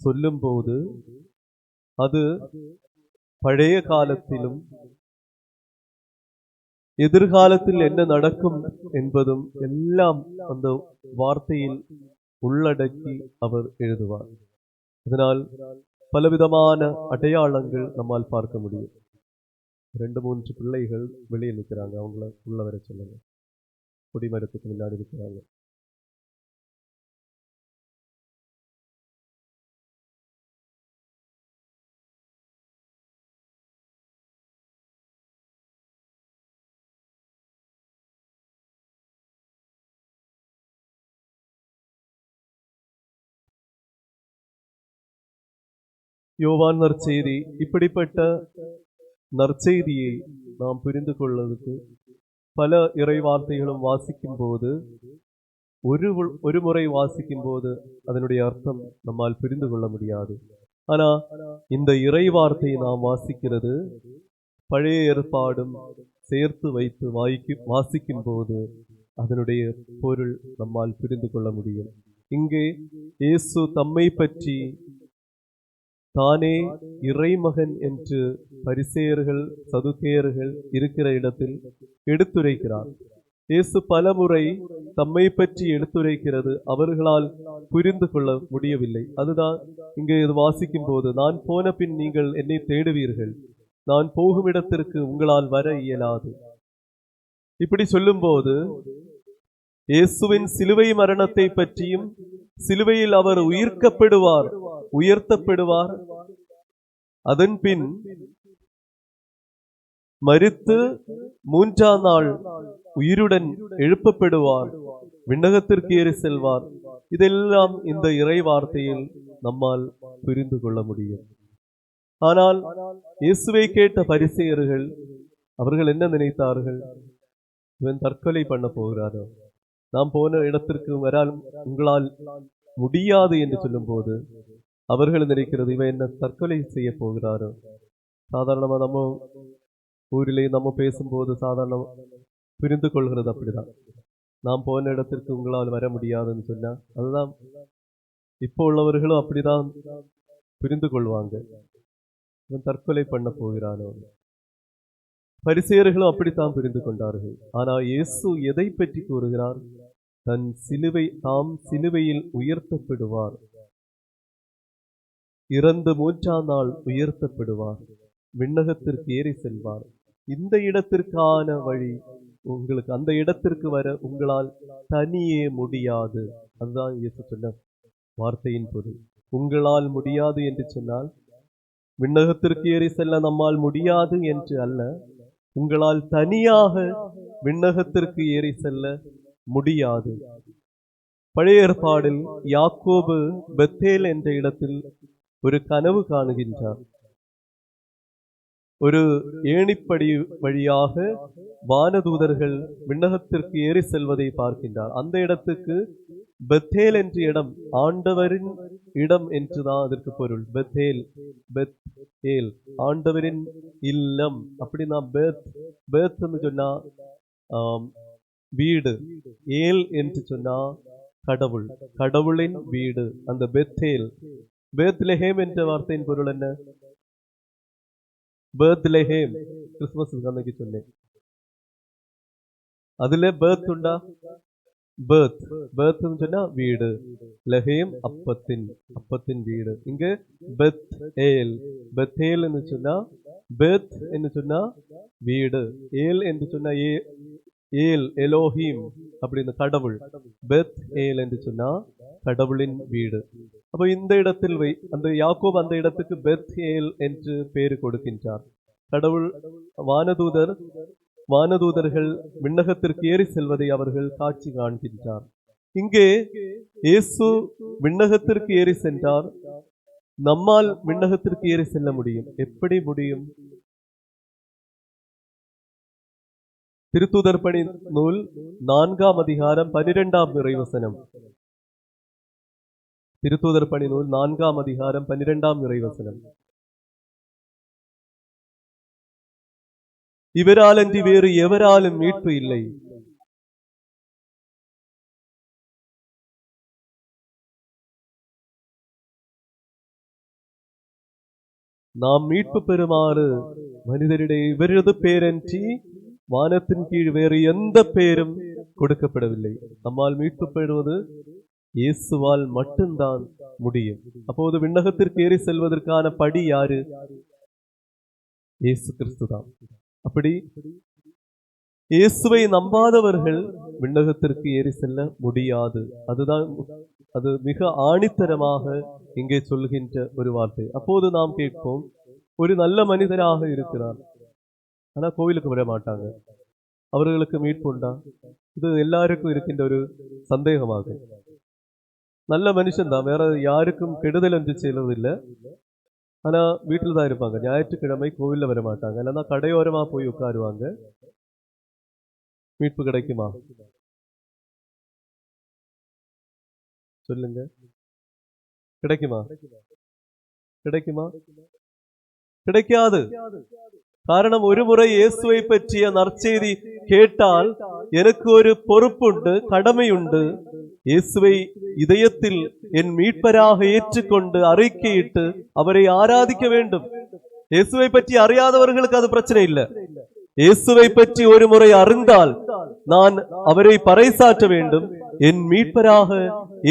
சொல்லும் போது அது பழைய காலத்திலும் எதிர்காலத்தில் என்ன நடக்கும் என்பதும் எல்லாம் அந்த வார்த்தையில் உள்ளடக்கி அவர் எழுதுவார். அதனால் பலவிதமான அடையாளங்கள் நம்மால் பார்க்க முடியும். 2-3 பிள்ளைகள் வெளியே நிற்கிறாங்க, அவங்கள உள்ள வர சொல்லுங்க. குடிமரத்துக்கு முன்னாடி இருக்கிறாங்க. யோவான் நற்செய்தி, இப்படிப்பட்ட நற்செய்தியை நாம் புரிந்து கொள்வதற்கு பல இறை வார்த்தைகளும் வாசிக்கும் போது ஒரு முறை வாசிக்கும் போது அதனுடைய அர்த்தம் நம்மால் புரிந்து கொள்ள முடியாது. ஆனா இந்த இறை வார்த்தையை நாம் வாசிக்கிறது பழைய ஏற்பாடும் சேர்த்து வைத்து வாசிக்கும் போது அதனுடைய பொருள் நம்மால் புரிந்து கொள்ள முடியும். இங்கே இயேசு தம்மை பற்றி தானே இறைமகன் என்று பரிசேயர்கள் சதுசேயர்கள் இருக்கிற இடத்தில் எடுத்துரைக்கிறார். இயேசு பலமுறை தம்மை பற்றி எடுத்துரைக்கிறது அவர்களால் புரிந்து கொள்ள முடியவில்லை. அதுதான் இங்கே இது வாசிக்கும் போது, நான் போன பின் நீங்கள் என்னை தேடுவீர்கள், நான் போகும் இடத்திற்கு உங்களால் வர இயலாது. இப்படி சொல்லும்போது இயேசுவின் சிலுவை மரணத்தை பற்றியும், சிலுவையில் அவர் உயர்த்தப்படுவார், அதன் பின் மரித்து 3ஆம் நாள் உயிருடன் எழுப்பப்படுவார், விண்ணகத்திற்கு ஏறி செல்வார், இதெல்லாம் இந்த இறை வார்த்தையில் நம்மால் புரிந்து கொள்ள முடியும். ஆனால் இயேசுவை கேட்ட பரிசேயர்கள் அவர்கள் என்ன நினைத்தார்கள்? இவன் தற்கொலை பண்ண போகிறாரோ, நாம் போன இடத்திற்கு உங்களால் முடியாது என்று சொல்லும் போது அவர்கள் நினைக்கிறது இவன் என்ன தற்கொலை செய்ய போகிறாரோ. சாதாரணமா நம்ம ஊரிலே நம்ம பேசும்போது சாதாரண புரிந்து கொள்கிறது அப்படிதான். நாம் போன இடத்திற்கு உங்களால் வர முடியாதுன்னு சொன்னா அதுதான் இப்போ உள்ளவர்களும் அப்படிதான் புரிந்து கொள்வாங்க, இவன் தற்கொலை பண்ண போகிறானோ. பரிசேயர்களும் அப்படித்தான் புரிந்து கொண்டார்கள். ஆனால் இயேசு எதை பற்றி கூறுகிறார்? தாம் சிலுவையில் உயர்த்தப்படுவார், இறந்து 3ஆம் நாள் உயர்த்தப்படுவார், விண்ணகத்திற்கு ஏறி செல்வார். இந்த இடத்திற்கான வழி உங்களுக்கு, அந்த இடத்திற்கு வர உங்களால் தனியே முடியாது. அதுதான் இயேசு சொன்ன வார்த்தையின் பொருள். உங்களால் முடியாது என்று சொன்னால் விண்ணகத்திற்கு ஏறி செல்ல நம்மால் முடியாது என்று அல்ல, உங்களால் தனியாக விண்ணகத்திற்கு ஏறி செல்ல முடியாது. பழைய ஏற்பாடில் யாக்கோபு பெத்தேல் என்ற இடத்தில் ஒரு கனவு காணுகின்றார். ஒரு ஏணிப்படி வழியாக வானதூதர்கள் விண்ணகத்திற்கு ஏறி செல்வதை பார்க்கின்றார். அந்த இடத்துக்கு பெத்தேல் என்ற இடம் ஆண்டவரின் இடம் என்றுதான் அதற்கு பொருள். பெத்தேல் ஆண்டவரின் இல்லம். அப்படின்னா பெத்ன்னு சொன்னா வீடு, ஏல் என்று சொன்னா கடவுள், கடவுளின் வீடு. அந்த பெத்தேல், பெத்லெஹேம் என்ற வார்த்தையின் பொருள் என்ன? பெத்லெஹேம் கிறிஸ்துமஸ் அன்னைக்கு சொன்னேன். அதுல பேர்த் உண்டா? பேர்த்னு சொன்னா வீடு, லஹேம் அப்பத்தின் வீடு. இங்க பெத்தேல், பெத்தேல் என்று சொன்னா பெத் என்று சொன்னா வீடு, ஏல் என்று சொன்னா ஏல் எலோஹீம் அப்படின்னு கடவுள், பெத் ஏல் என்று சொன்னா கடவுளின் வீடு. அப்ப இந்த இடத்தில் அந்த யாக்கோப் அந்த இடத்துக்கு பெத் ஏல் என்று பேரு கொடுக்கின்றார். கடவுள் வானதூதர்கள் விண்ணகத்திற்கு ஏறி செல்வதை அவர்கள் காட்சி காண்கின்றார். இங்கே இயேசு விண்ணகத்திற்கு ஏறி சென்றார். நம்மால் விண்ணகத்திற்கு ஏறி செல்ல முடியும். எப்படி முடியும்? திருத்தூதர் பணி நூல் 4ஆம் அதிகாரம் 12ஆம் இறைவசனம். திருத்தூதர் பணி நூல் 4ஆம் அதிகாரம் 12ஆம் இறைவசனம். இவராலன்றி வேறு எவராலும் மீட்பு இல்லை. நாம் மீட்பு பெறுமாறு மனிதரிடையே இவரது பேரன்றி வானத்தின் கீழ் வேறு எந்த பேரும் கொடுக்கப்படவில்லை. நம்மால் மீட்பு பெறுவது இயேசுவால் மட்டும்தான் முடியும். அப்போது விண்ணகத்திற்கு ஏறி செல்வதற்கான படி யாரு? இயேசு கிறிஸ்து தான். அப்படி இயேசுவை நம்பாதவர்கள் விண்ணகத்திற்கு ஏறி செல்ல முடியாது. அது மிக ஆணித்தரமாக இங்கே சொல்கின்ற ஒரு வார்த்தை. அப்போது நாம் கேட்போம், ஒரு நல்ல மனிதராக இருக்கிறார், ஆனா கோவிலுக்கு விட மாட்டாங்க, அவர்களுக்கு மீட்பு உண்டா? இது எல்லாருக்கும் இருக்கின்ற ஒரு சந்தேகமாகும். நல்ல மனுஷன் தான், வேற யாருக்கும் கெடுதல் என்று செய்வதில்லை, ஆனா வீட்டில் தான் இருப்பாங்க. ஞாயிற்றுக்கிழமை கோவில்ல வர மாட்டாங்க, இல்லைன்னா கடையோரமா போய் உட்காருவாங்க. மீட்பு கிடைக்குமா? சொல்லுங்க, கிடைக்குமா? கிடைக்குமா? கிடைக்காது. காரணம், ஒரு முறை இயேசுவை பற்றிய நற்செய்தி கேட்டால் எனக்கு ஒரு பொறுப்புண்டு, கடமையுண்டு. இயேசுவை இதயத்தில் என் மீட்பராக ஏற்றுக்கொண்டு அறிக்கையிட்டு அவரை ஆராதிக்க வேண்டும். இயேசுவை பற்றி அறியாதவர்களுக்கு அது பிரச்சனை இல்லை. இயேசுவை பற்றி ஒரு முறை அறிந்தால் நான் அவரை பறைசாற்ற வேண்டும், என் மீட்பராக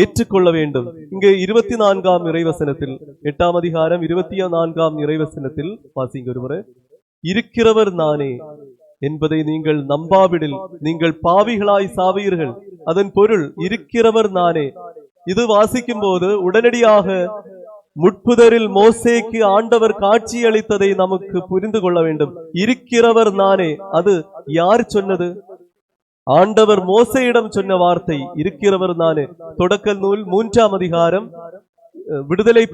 ஏற்றுக்கொள்ள வேண்டும். இங்கே 24ஆம் இறைவசனத்தில், 8ஆம் அதிகாரம் 24ஆம் இறைவசனத்தில் வாசிங்க ஒரு முறை. இருக்கிறவர் நானே என்பதை நீங்கள் நம்பாவிடில் நீங்கள் பாவிகளாய் சாவீர்கள். அதன் பொருள் இருக்கிறவர் நானே. இது வாசிக்கும் போது உடனடியாக முட்புதரில் மோசேக்கு ஆண்டவர் காட்சி அளித்ததை நமக்கு புரிந்து கொள்ள வேண்டும். இருக்கிறவர் நானே, அது யார் சொன்னது? ஆண்டவர் மோசேயிடம் சொன்ன வார்த்தை இருக்கிறவர் நானே. தொடக்க நூல் 3ஆம் அதிகாரம், விடுதலை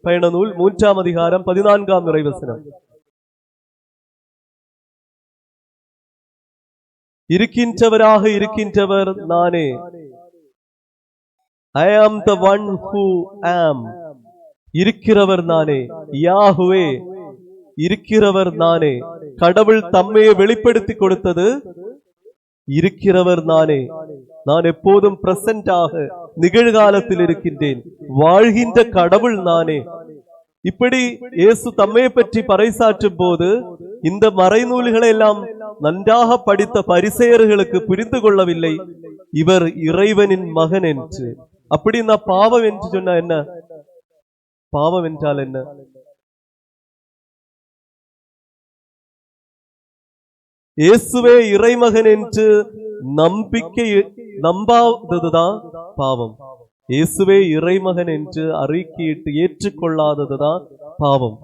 பயண நூல் 3ஆம் அதிகாரம் 14ஆம் இறைவசனம். இருக்கின்றவராக இருக்கின்றவர் நானே. I am the one who am. இருக்கிறவர் நானே. யாஹ்வே, இருக்கிறவர் நானே. கடவுள் தம்மையை வெளிப்படுத்தி கொடுத்தது இருக்கிறவர் நானே. நான் எப்போதும் பிரசன்டாக நிகழ்காலத்தில் இருக்கின்றேன். வாழ்கின்ற கடவுள் நானே. இப்படி இயேசு தம்மையை பற்றி பறைசாற்றும் போது இந்த மறைநூல்களை எல்லாம் நன்றாக படித்த பரிசேயர்களுக்கு புரிந்து கொள்ளவில்லை இவர் இறைவனின் மகன் என்று. அப்படின்னா பாவம் என்று சொன்னா என்ன? பாவம் என்றால் என்ன? இயேசுவே இறைமகன் என்று நம்பாததுதான் பாவம். இயேசுவே இறைமகன் என்று அறிக்கையிட்டு ஏற்றுக்கொள்ளாததுதான் பாவம்.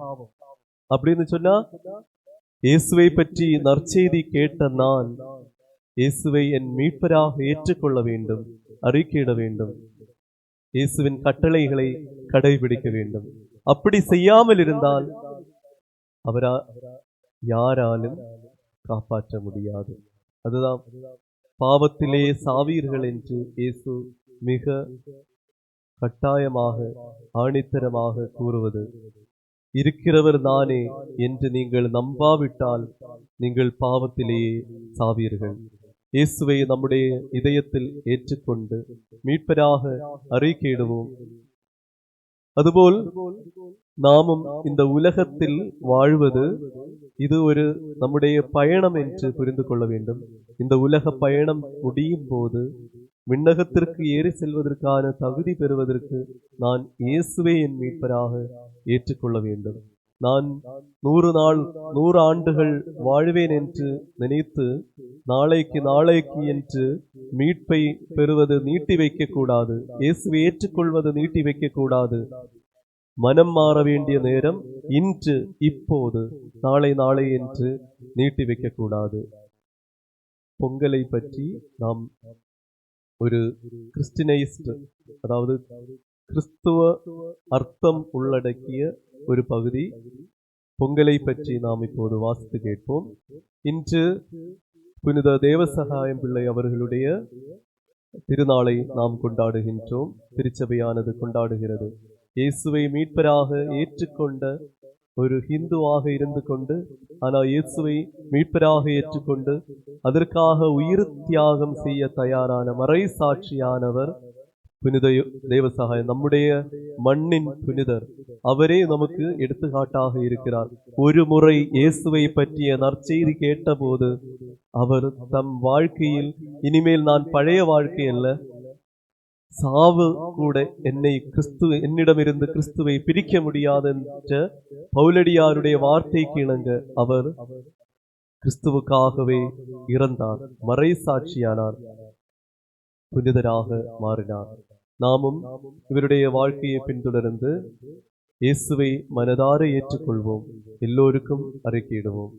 அப்படின்னு சொன்னா, இயேசுவை பற்றி நற்செய்தி கேட்ட நான் இயேசுவை என் மீட்பராக ஏற்றுக்கொள்ள வேண்டும், அறிக்கையிட வேண்டும், இயேசுவின் கட்டளைகளை கடைபிடிக்க வேண்டும். அப்படி செய்யாமல் இருந்தால் அவரா யாராலும் காப்பாற்ற முடியாது. அதுதான் பாவத்திலே சாவீர்கள் என்று இயேசு மிக கட்டாயமாக ஆணித்தரமாக கூறுவது. இருக்கிறவர் நானே என்று நீங்கள் நம்பாவிட்டால் நீங்கள் பாவத்திலேயே சாவீர்கள். இயேசுவை நம்முடைய இதயத்தில் ஏற்றுக்கொண்டு மீட்பராக அறிக்கையிடுவோம். அதுபோல் நாமும் இந்த உலகத்தில் வாழ்வது இது ஒரு நம்முடைய பயணம் என்று புரிந்து கொள்ள வேண்டும். இந்த உலக பயணம் முடியும் போது விண்ணகத்திற்கு ஏறி செல்வதற்கான தகுதி பெறுவதற்கு நான் இயேசுவை என் மீட்பராக ஏற்றுக்கொள்ள வேண்டும். நான் 100 ஆண்டுகள் வாழ்வேன் என்று நினைத்து நாளைக்கு என்று மீட்பை பெறுவது நீட்டி வைக்க கூடாது. இயேசுவை ஏற்றுக்கொள்வது நீட்டி வைக்க கூடாது. மனம் மாற வேண்டிய நேரம் இன்று, இப்போது. நாளை என்று நீட்டி வைக்க கூடாது. பொங்கலை பற்றி நாம் ஒரு கிறிஸ்டினைஸ்ட், அதாவது கிறிஸ்துவ அர்த்தம் உள்ளடக்கிய ஒரு பகுதி பொங்கலை பற்றி நாம் இப்போது வாசித்து கேட்போம். இன்று புனித தேவசகாயம் பிள்ளை அவர்களுடைய திருநாளை நாம் கொண்டாடுகின்றோம். திருச்சபையானது கொண்டாடுகிறது. இயேசுவை மீட்பராக ஏற்றுக்கொண்ட ஒரு ஹிந்துவாக இருந்து கொண்டு, ஆனால் இயேசுவை மீட்பராக ஏற்றுக்கொண்டு அதற்காக உயிர் தியாகம் செய்ய தயாரான மறை சாட்சியானவர் புனித தேவசகாயம், நம்முடைய மண்ணின் புனிதர். அவரே நமக்கு எடுத்துக்காட்டாக இருக்கிறார். ஒரு முறை இயேசுவை பற்றிய நற்செய்தி கேட்டபோது அவர் தம் வாழ்க்கையில் இனிமேல் நான் பழைய வாழ்க்கை அல்ல, சாவு கூட என்னிடமிருந்து கிறிஸ்துவை பிரிக்க முடியாது என்ற பவுலடியாருடைய வார்த்தைக்கு இணங்க அவர் கிறிஸ்துவுக்காகவே இறந்தார், மறை சாட்சியானார், புனிதராக மாறினார். நாமும் இவருடைய வாழ்க்கையை பின்தொடர்ந்து இயேசுவை மனதார ஏற்றுக்கொள்வோம், எல்லோருக்கும் அறிக்கையிடுவோம்.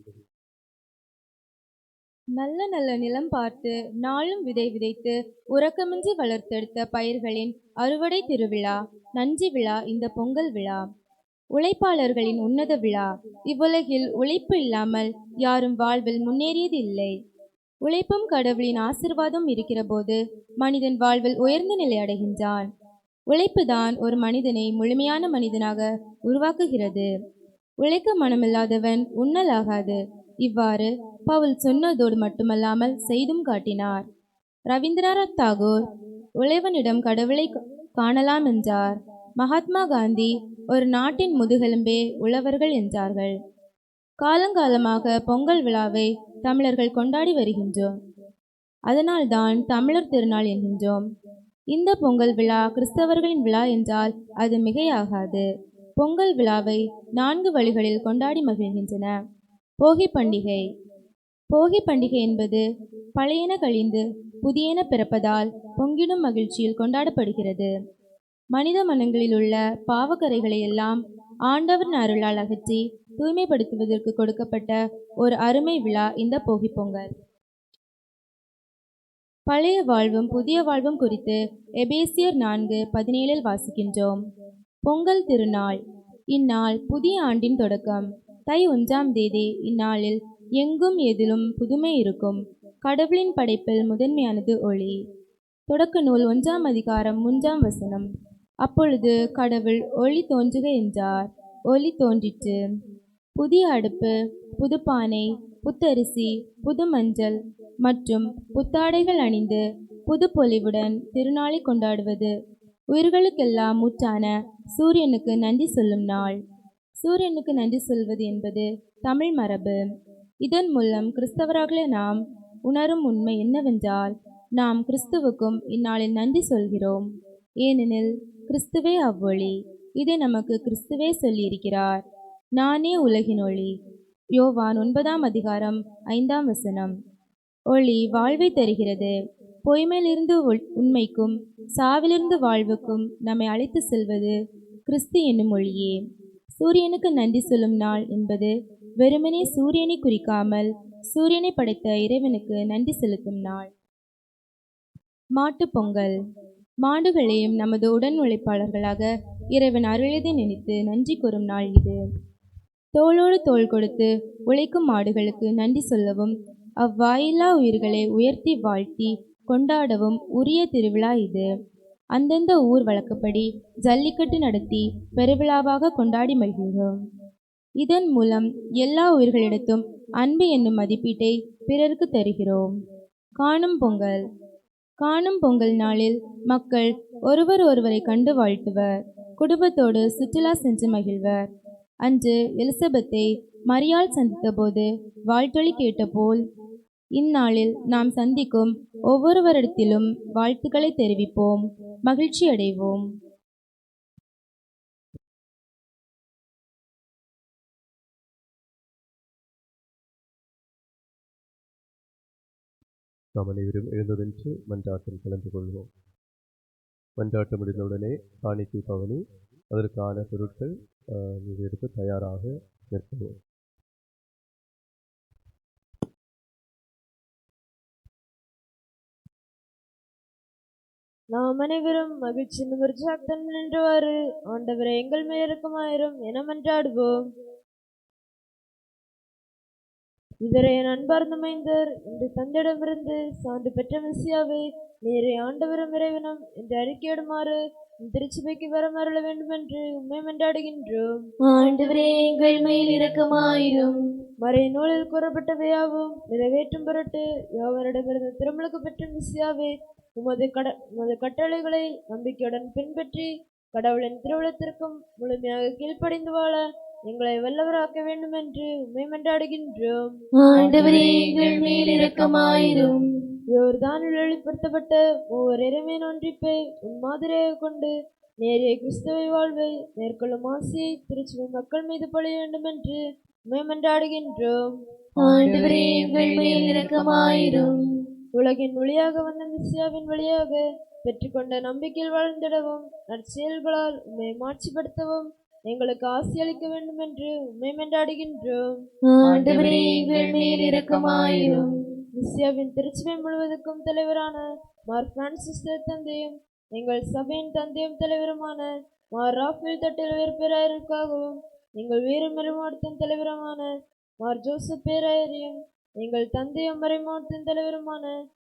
நல்ல நல்ல நிலம் பார்த்து நாளும் விதை விதைத்து உறக்கமின்றி வளர்த்தெடுத்த பயிர்களின் அறுவடை திருவிழா, நன்றி விழா இந்த பொங்கல் விழா. உழைப்பாளர்களின் உன்னத விழா. இவ்வுலகில் உழைப்பு இல்லாமல் யாரும் வாழ்வில் முன்னேறியது இல்லை. உழைப்பும் கடவுளின் ஆசீர்வாதம் இருக்கிற போது மனிதன் வாழ்வில் உயர்ந்த நிலை அடைகின்றான். உழைப்புதான் ஒரு மனிதனை முழுமையான மனிதனாக உருவாக்குகிறது. உழைக்க மனமில்லாதவன் உண்ணலாகாது. இவ்வாறு பவுல் சொன்னதோடு மட்டுமல்லாமல் செய்தும் காட்டினார். ரவீந்திரநாத் தாகூர் உழைவனிடம் கடவுளை காணலாம் என்றார். மகாத்மா காந்தி ஒரு நாட்டின் முதுகெலும்பே உழவர்கள் என்றார்கள். காலங்காலமாக பொங்கல் விழாவை தமிழர்கள் கொண்டாடி வருகின்றோம். அதனால்தான் தமிழர் திருநாள் என்கின்றோம். இந்த பொங்கல் விழா கிறிஸ்தவர்களின் விழா என்றால் அது மிகையாகாது. பொங்கல் விழாவை 4 வழிகளில் கொண்டாடி மகிழ்கின்றன. போகி பண்டிகை. போகி பண்டிகை என்பது பழையன கழிந்து புதியன பிறப்பதால் பொங்கிடும் மகிழ்ச்சியில் கொண்டாடப்படுகிறது. மனித மனங்களில் உள்ள பாவக்கரைகளை எல்லாம் ஆண்டவரின் அருளால் அகற்றி தூய்மைப்படுத்துவதற்கு கொடுக்கப்பட்ட ஒரு அருமை விழா இந்த போகி பொங்கல். பழைய வாழ்வும் புதிய வாழ்வும் குறித்து எபேசியர் 4:17 வாசிக்கின்றோம். பொங்கல் திருநாள். இந்நாள் புதிய ஆண்டின் தொடக்கம். தை 1ஆம் தேதி இந்நாளில் எங்கும் எதிலும் புதுமை இருக்கும். கடவுளின் படைப்பில் முதன்மையானது ஒளி. தொடக்க நூல் 1ஆம் அதிகாரம் 3ஆம் வசனம். அப்பொழுது கடவுள் ஒளி தோன்றுக என்றார். ஒளி தோன்றிற்று. புதிய அடுப்பு, புதுப்பானை, புத்தரிசி, புது மஞ்சள் மற்றும் புத்தாடைகள் அணிந்து புது பொலிவுடன் திருநாளை கொண்டாடுவது உயிர்களுக்கெல்லாம் ஊற்றான சூரியனுக்கு நன்றி சொல்லும் நாள். சூரியனுக்கு நன்றி சொல்வது என்பது தமிழ் மரபு. இதன் மூலம் கிறிஸ்தவர்களாக நாம் உணரும் உண்மை என்னவென்றால், நாம் கிறிஸ்துவுக்கும் இந்நாளில் நன்றி சொல்கிறோம். ஏனெனில் கிறிஸ்துவே அவ்வொளி. இதை நமக்கு கிறிஸ்துவே சொல்லியிருக்கிறார். நானே உலகின் ஒளி. யோவான் 9ஆம் அதிகாரம் 5ஆம் வசனம். ஒளி வாழ்வை தருகிறது. பொய்மையிலிருந்து உண்மைக்கும் சாவிலிருந்து வாழ்வுக்கும் நம்மை அழைத்து செல்வது கிறிஸ்து என்னும் ஒளியே. சூரியனுக்கு நன்றி சொல்லும் நாள் என்பது வெறுமனே சூரியனை குறிக்காமல் சூரியனை படைத்த இறைவனுக்கு நன்றி செலுத்தும் நாள். மாட்டுப் பொங்கல். மாடுகளையும் நமது உடன் உழைப்பாளர்களாக இறைவன் அருளியதை நினைத்து நன்றி கூறும் நாள் இது. தோளோடு தோள் கொடுத்து உழைக்கும் மாடுகளுக்கு நன்றி சொல்லவும் அவ்வாயில்லா உயிர்களை உயர்த்தி வாழ்த்தி கொண்டாடவும் உரிய திருவிழா இது. அந்தந்த ஊர் வழக்கப்படி ஜல்லிக்கட்டு நடத்தி பெருவிழாவாக கொண்டாடி மகிழ்கிறோம். இதன் மூலம் எல்லா உயிர்களிடத்தும் அன்பு என்னும் மதிப்பீட்டை பிறருக்கு தருகிறோம். காணும் பொங்கல். காணும் பொங்கல் நாளில் மக்கள் ஒருவர் ஒருவரை கண்டு வாழ்த்துவர். குடும்பத்தோடு சுற்றுலா சென்று மகிழ்வர். அன்று எலிசபெத்தை மரியாள் சந்தித்த போது வாழ்த்தொலி கேட்டபோல் இந்நாளில் நாம் சந்திக்கும் ஒவ்வொருவரிடத்திலும் வாழ்த்துக்களை தெரிவிப்போம், மகிழ்ச்சி அடைவோம். நாம் அனைவரும் எழுந்ததென்று மன்றாட்டில் கலந்து கொள்வோம். மன்றாட்டு முடிந்தவுடனே காணிக்கை பவனி, அதற்கான பொருட்கள் எடுத்து தயாராக நிற்கவும். நாம் அனைவரும் மகிழ்ச்சி உற்சாகத்துடன் நின்றவாறு ஆண்டவரை எங்கள் மேல் இரக்கமாயிரும் என மன்றாடுவோம். இவரை என் அன்பார்ந்த மைந்தர் என்று தந்தையிடமிருந்து சான்று பெற்ற மெசியாவை நேரே ஆண்டவரும் இறைவனும் என்று அறிக்கையிடுமாறு திருச்சபைக்கு வரமருள வேண்டும் என்று உண்மை மன்றாடுகின்றோம். ஆண்டவரே எங்கள் மேல் இரக்கமாயிரும். மறை நூலில் கூறப்பட்டவையாவும் நிறைவேற்றும் பொருட்டு யோவனிடமிருந்து திருமுழுக்கு பெற்ற மெசியாவே உமது கட்டளைகளை நம்பிக்கையுடன் பின்பற்றி கடவுளின் திருவுளத்திற்கும் முழுமையாக கீழ்ப்படிந்து வாழ எங்களை வல்லவராக்க வேண்டும் என்று உண்மை மன்றாடுகின்றோம். ஆண்டவரே எங்கள் மேல் இரக்கமாயிரும். யோர்தானில் வெளிப்படுத்தப்பட்ட ஒவ்வொரு இறைமையின் ஒன்றிப்பை உன் மாதிரியாக கொண்டு நேரிய கிறிஸ்தவ வாழ்வை மேற்கொள்ளும் ஆசையை திருச்சபை மக்கள் மீது பொழிய வேண்டும் என்று உண்மை மன்றாடுகின்றோம். ஆண்டவரே எங்கள் மேல் இரக்கமாயிரும். உலகின் வழியாக வந்த மெசியாவின் வழியாக பெற்றுக்கொண்ட நம்பிக்கையில் வாழ்ந்திடவும் நற்செயல்களால் உண்மை மாட்சிப்படுத்தவும் எங்களுக்கு ஆசையளிக்க வேண்டும் என்று உண்மை மன்றாடுகின்றோம். ஆண்டவரே எங்கள் மேல் இரக்கமாயிரும். மெசியாவின் திருச்சபை முழுவதுக்கும் தலைவரான மார் பிரான்சிஸ் தந்தையும் எங்கள் சபையின் தந்தையும் தலைவருமான மார் ராஃபேல் தட்டில் பேராயருக்காகவும் எங்கள் வீர மறைமாவட்டத்தின் தலைவருமான மார் ஜோசப் பேராயரையும் எங்கள் தந்தையும் மறைமாவட்டத்தின் தலைவருமான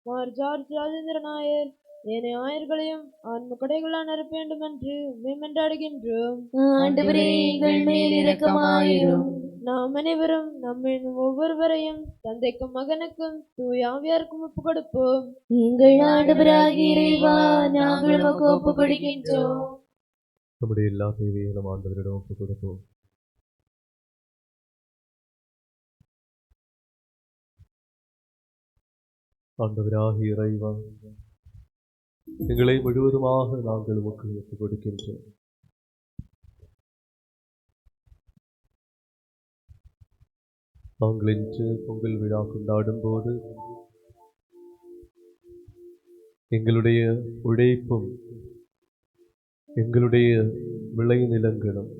மார் ஜார்ஜ் ராஜேந்திர நாயர் ஏனைய ஆயர்களையும் ஆன்ம கடைகளால் நிரப்ப வேண்டும் என்று மேம்பண்டாடுகின்றோம். ஆண்டவரே எங்கள் மேல் இரக்கமாயிரும். நாம் அனைவரும் நம்மின் ஒவ்வொருவரையும் தந்தைக்கும் மகனுக்கும் தூய ஆவியாருக்கும் ஒப்புக் கொடுப்போம். எங்கள் ஆண்டவராகிய இறைவா, நாங்கள் உமக்கு ஒப்புக் கொடுக்கின்றோம். நம்முடைய எல்லா தேவையும் நம் ஆண்டவரிடம் ஒப்புக் கொடுப்போம். ஆண்டவராகிய இறைவா, எங்களை முழுவதுமாக நாங்கள் உமக்கு ஒப்புக் கொடுக்கின்றோம். நாங்கள் இன்று பொங்கல் விழா கொண்டாடும் போது எங்களுடைய உழைப்பும் எங்களுடைய விளை நிலங்களும்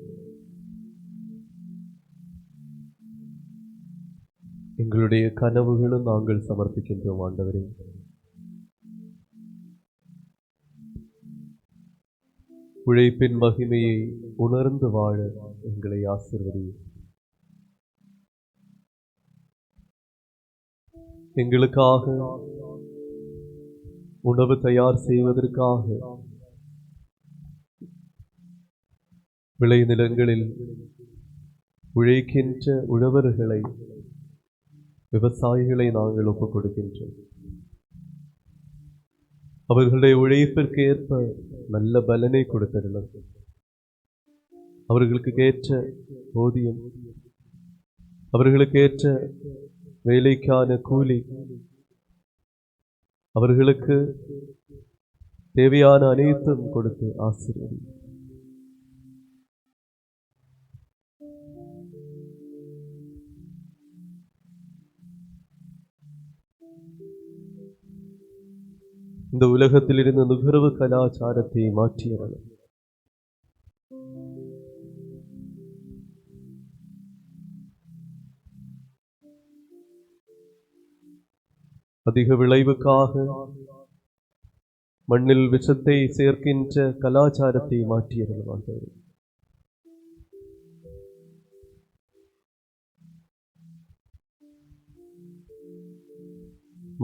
எங்களுடைய கனவுகளும் நாங்கள் சமர்ப்பிக்கின்றோம். ஆண்டவரே, உழைப்பின் மகிமையை உணர்ந்து வாழ எங்களை ஆசீர்வதியும். எங்களுக்காக உணவு தயார் செய்வதற்காக விளைநிலங்களில் உழைக்கின்ற உழவர்களை, விவசாயிகளை நாங்கள் ஒப்புக் கொடுக்கின்றோம். அவர்களுடைய உழைப்பிற்கு ஏற்ப நல்ல பலனை கொடுத்தருளும். அவர்களுக்கு ஏற்ற ஊதியம், அவர்களுக்கு ஏற்ற வேலைக்கான கூலி, அவர்களுக்கு தேவையான அனைத்தும் கொடுத்து ஆசீர்வதி. இந்த உலகத்தில் இருந்து நுகர்வு கலாச்சாரத்தை மாற்றியவர்கள் அதிக விளைவுக்காக மண்ணில் விஷத்தை சேர்க்கின்ற கலாச்சாரத்தை மாற்றியவர்கள்.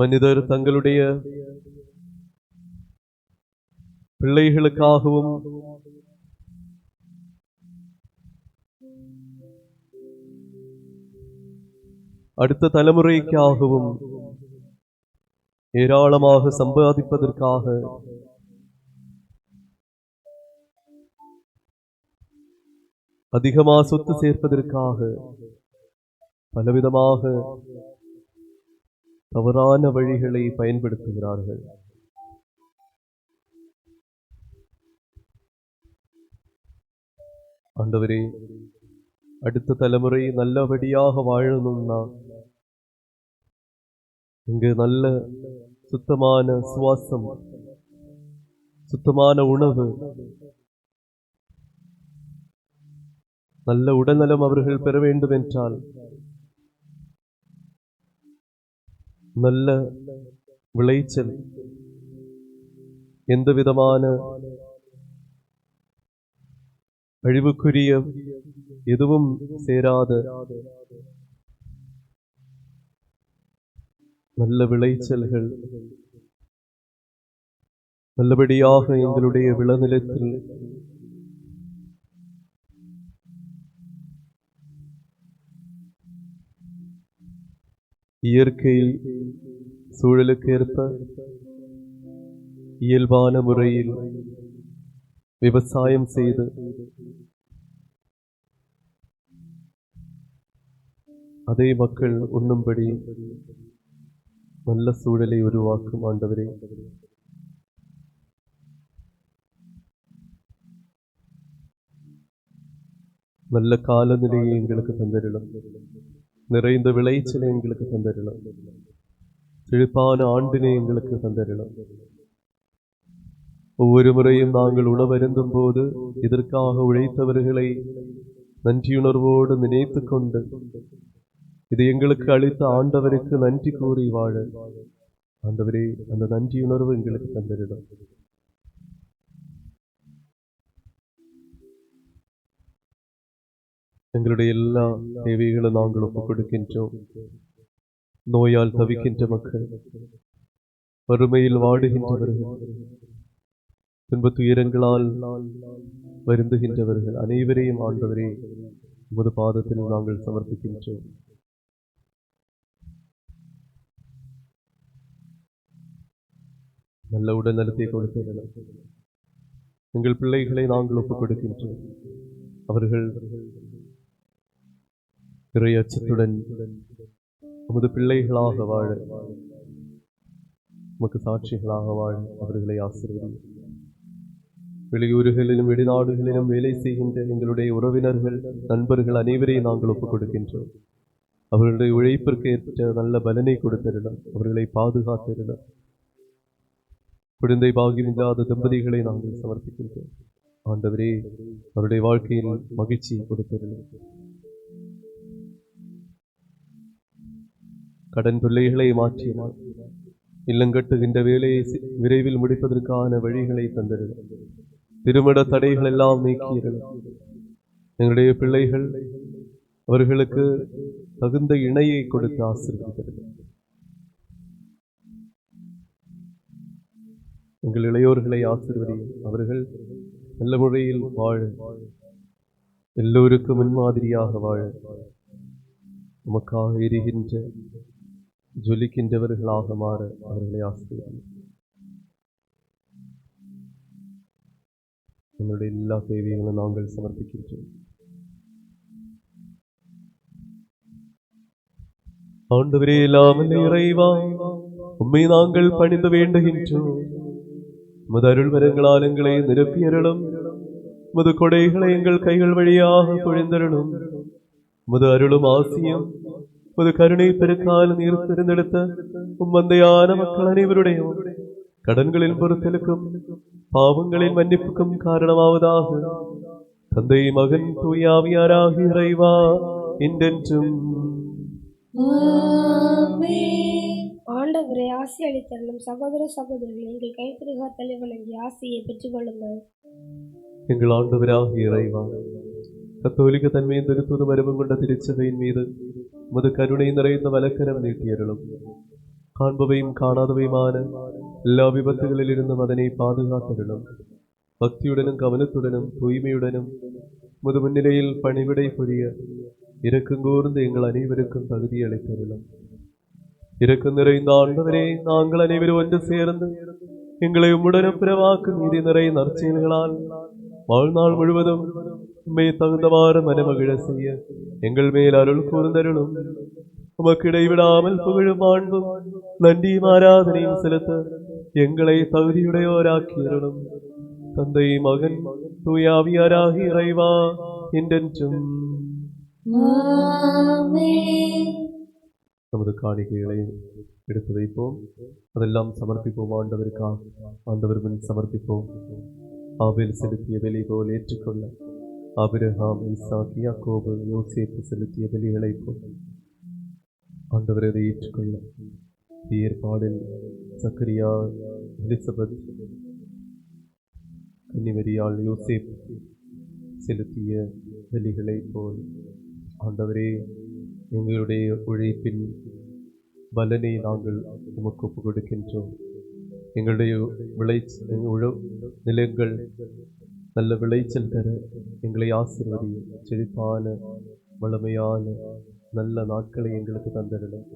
மனிதர் தங்களுடைய பிள்ளைகளுக்காகவும் அடுத்த தலைமுறைக்காகவும் ஏராளமாக சம்பாதிப்பதற்காக அதிகமாக சொத்து சேர்ப்பதற்காக பலவிதமாக தவறான வழிகளை பயன்படுத்துகிறார்கள். ஆண்டவரே, அடுத்த தலைமுறை நல்லபடியாக வாழணும்னா இங்கு நல்ல சுத்தமான சுவாசம், சுத்தமான உணவு, நல்ல உடல்நலம் அவர்கள் பெற வேண்டும் என்றால் நல்ல விளைச்சல், எந்த விதமான அழிவுக்குரிய எதுவும் சேராத நல்ல விளைச்சல்கள் நல்லபடியாக எங்களுடைய விளைநிலத்தில் இயற்கை சூழலுக்கு ஏற்ப இயல்பான முறையில் விவசாயம் செய்து அதை மக்கள் உண்ணும்படி நல்ல சூழலை உருவாக்கும். ஆண்டவரே, நல்ல காலநிலையை எங்களுக்கு தந்தருளும். நிறைந்த விளைச்சலை எங்களுக்கு தந்தருளும். செழிப்பான ஆண்டினை எங்களுக்கு தந்தருளும். ஒவ்வொரு முறையும் நாங்கள் உணவருந்தும் போது இதற்காக உழைத்தவர்களை நன்றியுணர்வோடு நினைத்து கொண்டு இது எங்களுக்கு அளித்த ஆண்டவருக்கு நன்றி கூறி வாழ ஆண்டவரே அந்த நன்றியுணர்வு எங்களுக்கு தந்தருளும். எங்களுடைய எல்லா தேவைகளும் நாங்கள் ஒப்புக் கொடுக்கின்றோம். நோயால் தவிக்கின்ற மக்கள், வறுமையில் வாடுகின்றவர்கள், துன்பத் துயரங்களால் வருந்துகின்றவர்கள் அனைவரையும் ஆண்டவரே உமது பாதத்தில் நாங்கள் சமர்ப்பிக்கின்றோம். நல்ல உடல் நலத்தை கொடுத்தீர்கள். எங்கள் பிள்ளைகளை நாங்கள் ஒப்புக் கொடுக்கின்றோம். அவர்கள் இறை அச்சத்துடன் உமது பிள்ளைகளாக வாழ, உமக்கு சாட்சிகளாக வாழ அவர்களை ஆசீர்வதியும். வெளியூர்களிலும் வெளிநாடுகளிலும் வேலை செய்கின்ற எங்களுடைய உறவினர்கள், நண்பர்கள் அனைவரையும் நாங்கள் ஒப்புக் கொடுக்கின்றோம். அவர்களுடைய உழைப்பிற்கு ஏற்ற நல்ல பலனை கொடுத்திருந்தோம். அவர்களை பாதுகாத்திருந்தோம். குழந்தை பாகியமில்லாத தம்பதிகளை நாங்கள் சமர்ப்பிக்கின்றோம். ஆண்டவரே, அவருடைய வாழ்க்கையில் மகிழ்ச்சியை கொடுத்திருந்தோம். கடன் தொல்லைகளை மாற்றினார். இல்லங்கட்டுகின்ற வேலையை விரைவில் முடிப்பதற்கான வழிகளை தந்திருந்தோம். திருமண தடைகள் எல்லாம் நீக்கியிருந்தோம். எங்களுடைய பிள்ளைகள் அவர்களுக்கு தகுந்த இணையை கொடுத்து ஆசீர்வதித்திருந்தோம். எங்கள் இளையோர்களை ஆசீர்வதியும். அவர்கள் நல்ல முறையில் வாழ, எல்லோருக்கும் முன்மாதிரியாக வாழ, உமக்காக எரிகின்ற ஜொலிக்கின்றவர்களாக மாற அவர்களை ஆசீர்வதியும். எங்களுடைய எல்லா தேவைகளும் நாங்கள் சமர்ப்பிக்கின்றோம். ஆண்டவரே, இல்லாமல் இறைவா, உம்மை நாங்கள் பணிந்து வேண்டுகின்றோம். உமது அருள் வரங்களால் எங்களை நிரப்பியருளும். உமது கொடைகளை எங்கள் கைகள் வழியாக பொழிந்தருளும். உமது அருளும் ஆசியும் உமது கருணை பெருக்கால் நீர் தெரிந்தெடுத்த உம்மந்தையான மக்கள் அனைவருடைய கடன்களின் பொறுத்தலுக்கும் பாவங்களின் மன்னிப்புக்கும் காரணமாவதாக. தந்தை, மகன், தூய ஆவியாராக இறைவா என்றென்றும். ஆண்டவரை ஆசி அளித்தருளும். சகோதர சகோதரிகள், எங்கள் கைத்திருகாத்தலை வழங்கி ஆசியை பெற்றுக் கொள்ளுங்கள். எங்கள் ஆண்டவராக இறைவா, கத்தோலிக்க தன்மையின் திருத்துவ மரபும் கொண்ட திருச்சபையின் மீது உமது கருணை நிறைந்த வலக்கரம் நீட்டியருளும். காண்பவையும் காணாதவையுமான எல்லா விபத்துகளில் இருந்தும் அதனை பாதுகாத்தருளும். பக்தியுடனும் கவனத்துடனும் தூய்மையுடனும் உமது முன்னிலையில் பணிவிடை புரிய இரக்கங்கூர்ந்து எங்கள் அனைவருக்கும் தகுதி அளித்தருளும். இரக்கம் நிறைந்த ஆண்டவரே, நாங்கள் அனைவரும் ஒன்று சேர்ந்து எங்களை உம்முடன் பிறவாக்கும் நீதி நிறை நற்செயல்களால் வாழ்நாள் முழுவதும் உம்மை தகுந்தவாறு மனமகிழ செய்ய எங்கள் மேல் அருள் கூர்ந்தருளும். உமக்கு இடைவிடாமல் புகழும் ஆண்டும் நன்றியும் ஆராதனையும் செலுத்த எங்களை தகுதியுடையோராக்கியருளும். தந்தை, மகன், தூய ஆவியாராகி இறைவா என்றென்றும். நமது காணிக்கைகளை எடுத்து வைப்போம். அதெல்லாம் சமர்ப்பிப்போம். ஆண்டவருக்காக ஆண்டவர் முன் சமர்ப்பிப்போம். ஆபேல் செலுத்திய பலி போல் ஏற்றுக்கொள்ள ஆபிரகாம், ஈசாக், யாக்கோபு, யோசேப்பு செலுத்திய பலிகளை போல் ஆண்டவர் அதை ஏற்றுக்கொள்ள ஏற்பாடில் சக்கரியா, எலிசபெத், கன்னிமரியாள், யோசேப் செலுத்திய பலிகளை போல் ஆண்டவரே, எங்களுடைய உழைப்பின் பலனை நாங்கள் உமக்கு ஒப்புக் கொடுக்கின்றோம். எங்களுடைய நிலங்கள் நல்ல விளைச்சல் தர எங்களை ஆசீர்வதியும். செழிப்பான வளமையான நல்ல நாட்களை எங்களுக்கு தந்திடலாம்.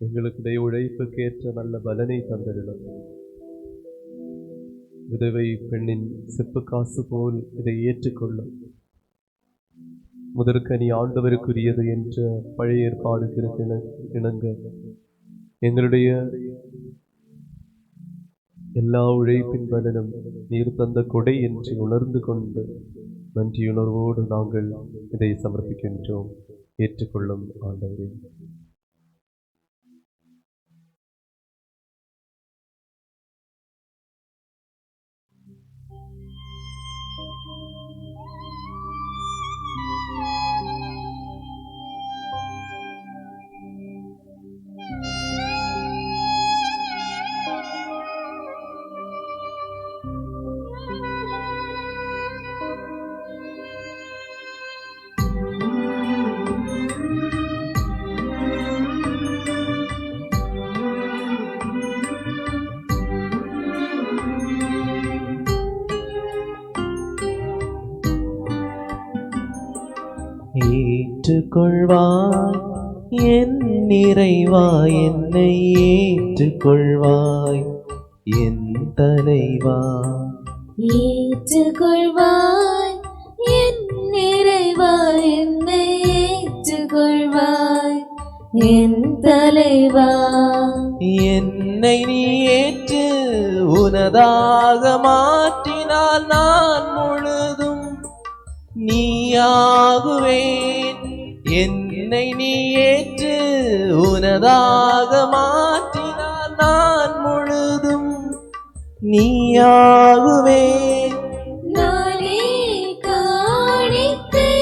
எங்களுடைய உழைப்புக்கேற்ற நல்ல பலனை தந்திடலாம். விதவை பெண்ணின் செப்பு காசு போல் இதை ஏற்றுக்கொள்ளும். முதற்கனி ஆண்டவருக்குரியது என்ற பழைய ஏற்பாடுக்கு இணங்க எங்களுடைய எல்லா உழைப்பின் பலனும் நீர் தந்த கொடை என்று உணர்ந்து கொண்டு நன்றியுணர்வோடு நாங்கள் இதை சமர்ப்பிக்கின்றோம். ஏற்றுக்கொள்ளும் ஆண்டவரே. ஏற்றுக்கொள்வாய் என் நிறைவா, என்னை ஏற்றுக்கொள்வாய் என் தலைவா. ஏற்றுக்கொள்வாய் என் நிறைவா, என்னை ஏற்றுக்கொள்வாய் என் தலைவா. என்னை நீ ஏற்று உனதாக மாற்றினால் நான் முழுதும் நீயாகுவேன். என்னை நீ ஏற்று உனதாக மாற்றினால் நான் முழுதும் நீயாகுவேன். நானே காணிக்கை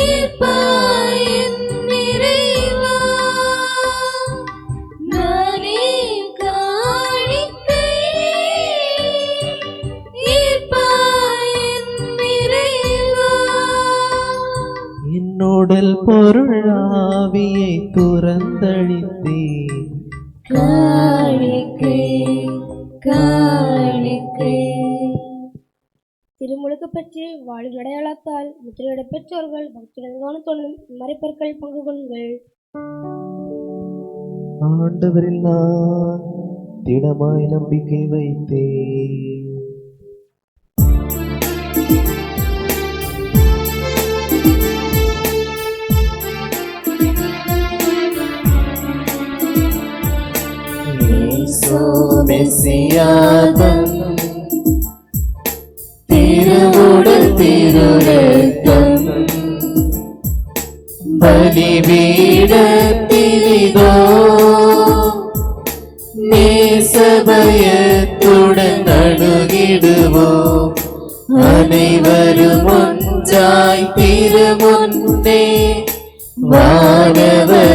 ஏற்பாய் என் நிறைவா. நானே காணிக்கை ஏற்பாய் என் நிறைவா. என்னுடல் பொருளாவியை துறந்தழித்தேன். காணிக்கை காணிக்கை. திருமுழுக்கு பெற்று வாழும் அடையாளத்தால் முத்திரையிட பெற்றோர்கள் பக்தியுடன் கவனத்துடன் மறைப்பற்கள் பங்கு கொள்ளுங்கள். ஆண்டவரில் நான் திடமாய் நம்பிக்கை வைத்தேன். மெசியாதம் திருவுடல் திருரத்தம் பலிபீடத்திலிதோ நேசபயத்துடன் அணுகிடுவோம். அனைவரும் ஒன்றாய் திருமுன்னே வானவரணியோடு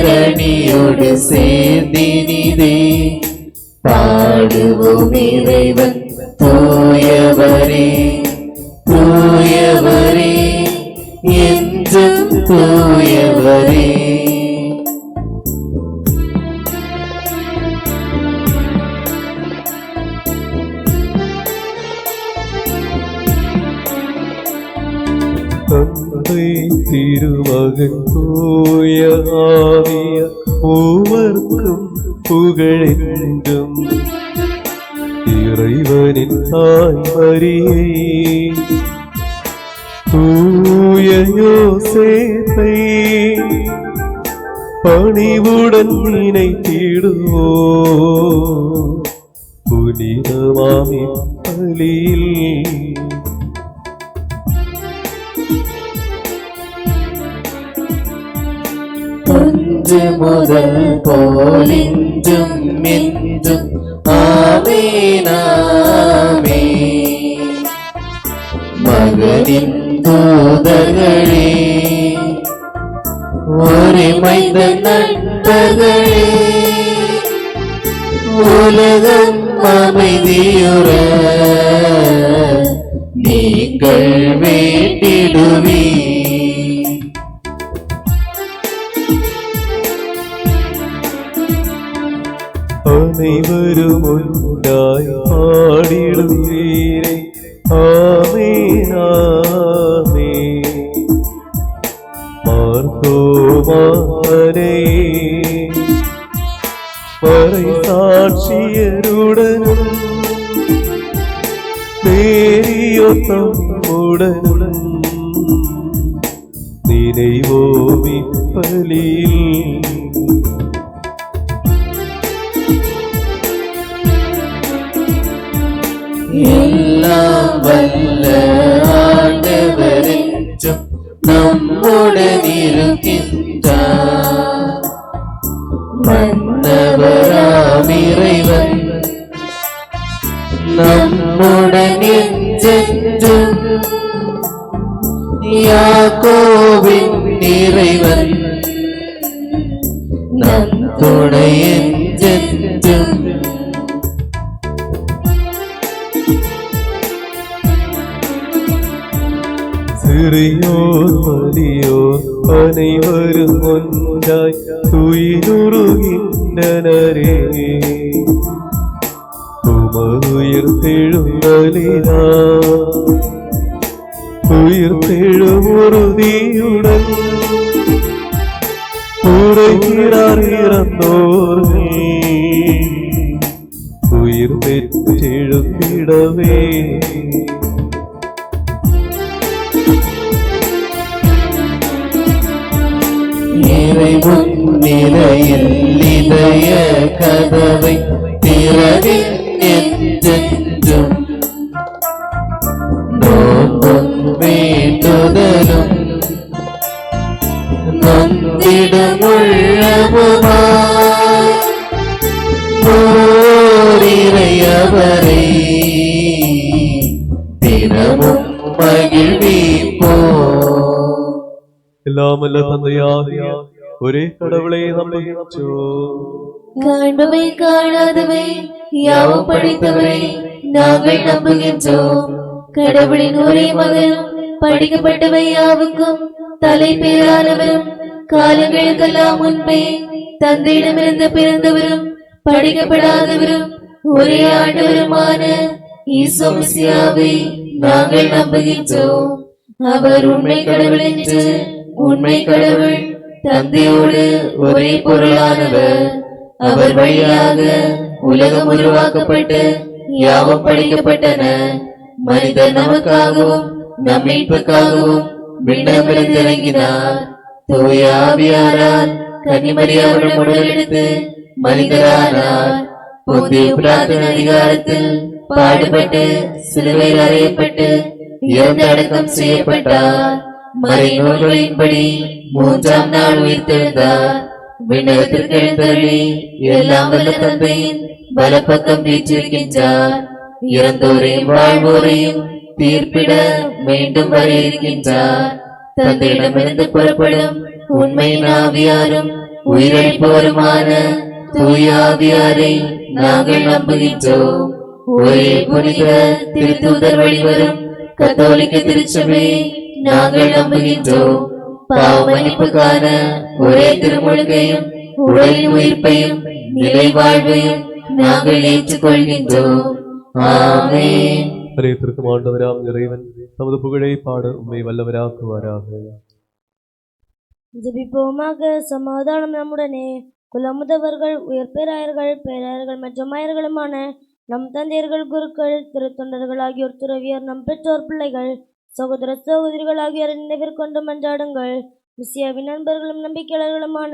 சேர்ந்தினிதே பாடுவோம். இறைவன் தூயவரே தூயவரே என்றும் தூயவரே. தந்தை திருமகன் தூய ஆவிய மூவர்க்கும் புகழென்றும். இறைவனின் தாய் மரியை தூய யோசேப்பை பணிவுடன் நினைத்திடுவோம். புனிதமாமி பலியில் ஒன்று முதல் போலின்றும் என்றும் ஆமெனாமே. மகனின் தூதர்களே ஒரே மைந்த நண்பர்களே உலகம் அமைதியுற நீங்கள் வேண்டிடுவீ. அனைவரும் ஒன்றாய் பாடிடுவீரே ஆமென் ஆமென். மார்த்தோமானே மறை சாட்சியருடனும் மேரியோத்தமுடனும் நினைவோமி பலியில். எல்லாம் வல்ல ஆண்டவர் என்றும் நம்முடன் இருக்கின்றார். மன்னவராம் இறைவன் நம்முடன் என்றென்றும். யாக்கோபின் இறைவன் நம் துணை என்றென்றும். சிறியோர் வலியோர் அனைவரும் ஒன்றாய் துயிலுருகின்றனரே. உமதுயிர் தெழுந்தலினா உயிர் உயிர்த்தெழும் உறுதியுடன் உரைக்கிறார் இறந்தோர்கள் உயிர் பெற்றெழுந்திடவே. இறைவன் நிலையில் இதய கதவை திறவின் என்றென்றும் நோன்பும் வேண்டுதலும் நொந்திடும் உள்ளமுமாய் ஓரிரையவரை தினமும் மகிழ்விப்போம். எல்லாம் அல்ல தந்தையாகிய ஒரே கடவுளை நம்புகின்றோம். காண்பவை காணாதவை யாவும் படைத்தவரை நாங்கள் நம்புகின்றோம். கடவுளின் ஒரே மகனும் படைக்கப்பட்டவை யாவுக்கும் தலை பேரானவரும் காலங்களுக்கெல்லாம் முன்பே தந்தையிடமிருந்து பிறந்தவரும் படைக்கப்படாதவரும் ஒரே ஆண்டவருமான ஈசோ மிசியாவை நாங்கள் நம்புகின்றோம். அவர் உண்மை கடவுள் என்று உண்மை கடவுள் தந்தையோடு ஒரே பொருளானவர். அவர் வழியாக உலகம் உருவாக்கப்பட்டு யாவும் படைக்கப்பட்டன. மனிதர் நமக்காகவும் நம் மீட்புக்காகவும் விண்ணகமிருந்து இறங்கினார். தூய ஆவியாரால் கன்னிமரியாவிடம் உடலெடுத்து மனிதரானார். பொந்திய பிலாத்தின் அதிகாரத்தில் பாடுபட்டு சிலுவையில் அறையப்பட்டு இறந்து அடக்கம் செய்யப்பட்டார். மறைநூல்களின்படி 3ஆம் நாள் உயிர்த்தெழுந்தார். விண்ணகத்திற்கு எழுந்தருளி எல்லாம் வல்ல தந்தையின் வலப்பக்கம் வீற்றிருக்கின்றார். இறந்தோரையும் வாழ்வோரையும் தீர்ப்பிட மீண்டும் வர இருக்கின்றார். தந்தையிடமிருந்து புறப்படும் உண்மையின் ஆவியாரும் உயிரளிப்பவருமான தூய ஆவியாரை நாங்கள் நம்புகின்றோம். ஒரே புனித திருத்தூதர் வழிவரும் கத்தோலிக்க திருச்சபை நாங்கள் நம்புகின்றோம். பாவ மன்னிப்புக்கான ஒரே திருமுழுக்கையும் உடலின் உயிர்ப்பையும் நிலை வாழ்வையும் நாங்கள் ஏற்றுக்கொள்கின்றோம். ஆமென். அனைத்திற்கும் ஆண்டவராம் இறைவன் தமது புகழை பாட உம்மை வல்லவராக்குவாராக. ஜெபிப்போமாக. சமாதானம் நம்முடனே. குலமுதவர்கள் உயர்பேராயர்கள் பேராயர்கள் மற்றும் ஆயர்களுமான நம் தந்தையர்கள் குருக்கள் திருத்தொண்டர்கள் ஆகியோர் துறவியர் நம் பெற்றோர் பிள்ளைகள் சகோதர சகோதரிகள் ஆகியோர் நினைவிற்கொண்டு மன்றாடுங்கள். மிசியாவின் நண்பர்களும் நம்பிக்கையாளர்களுமான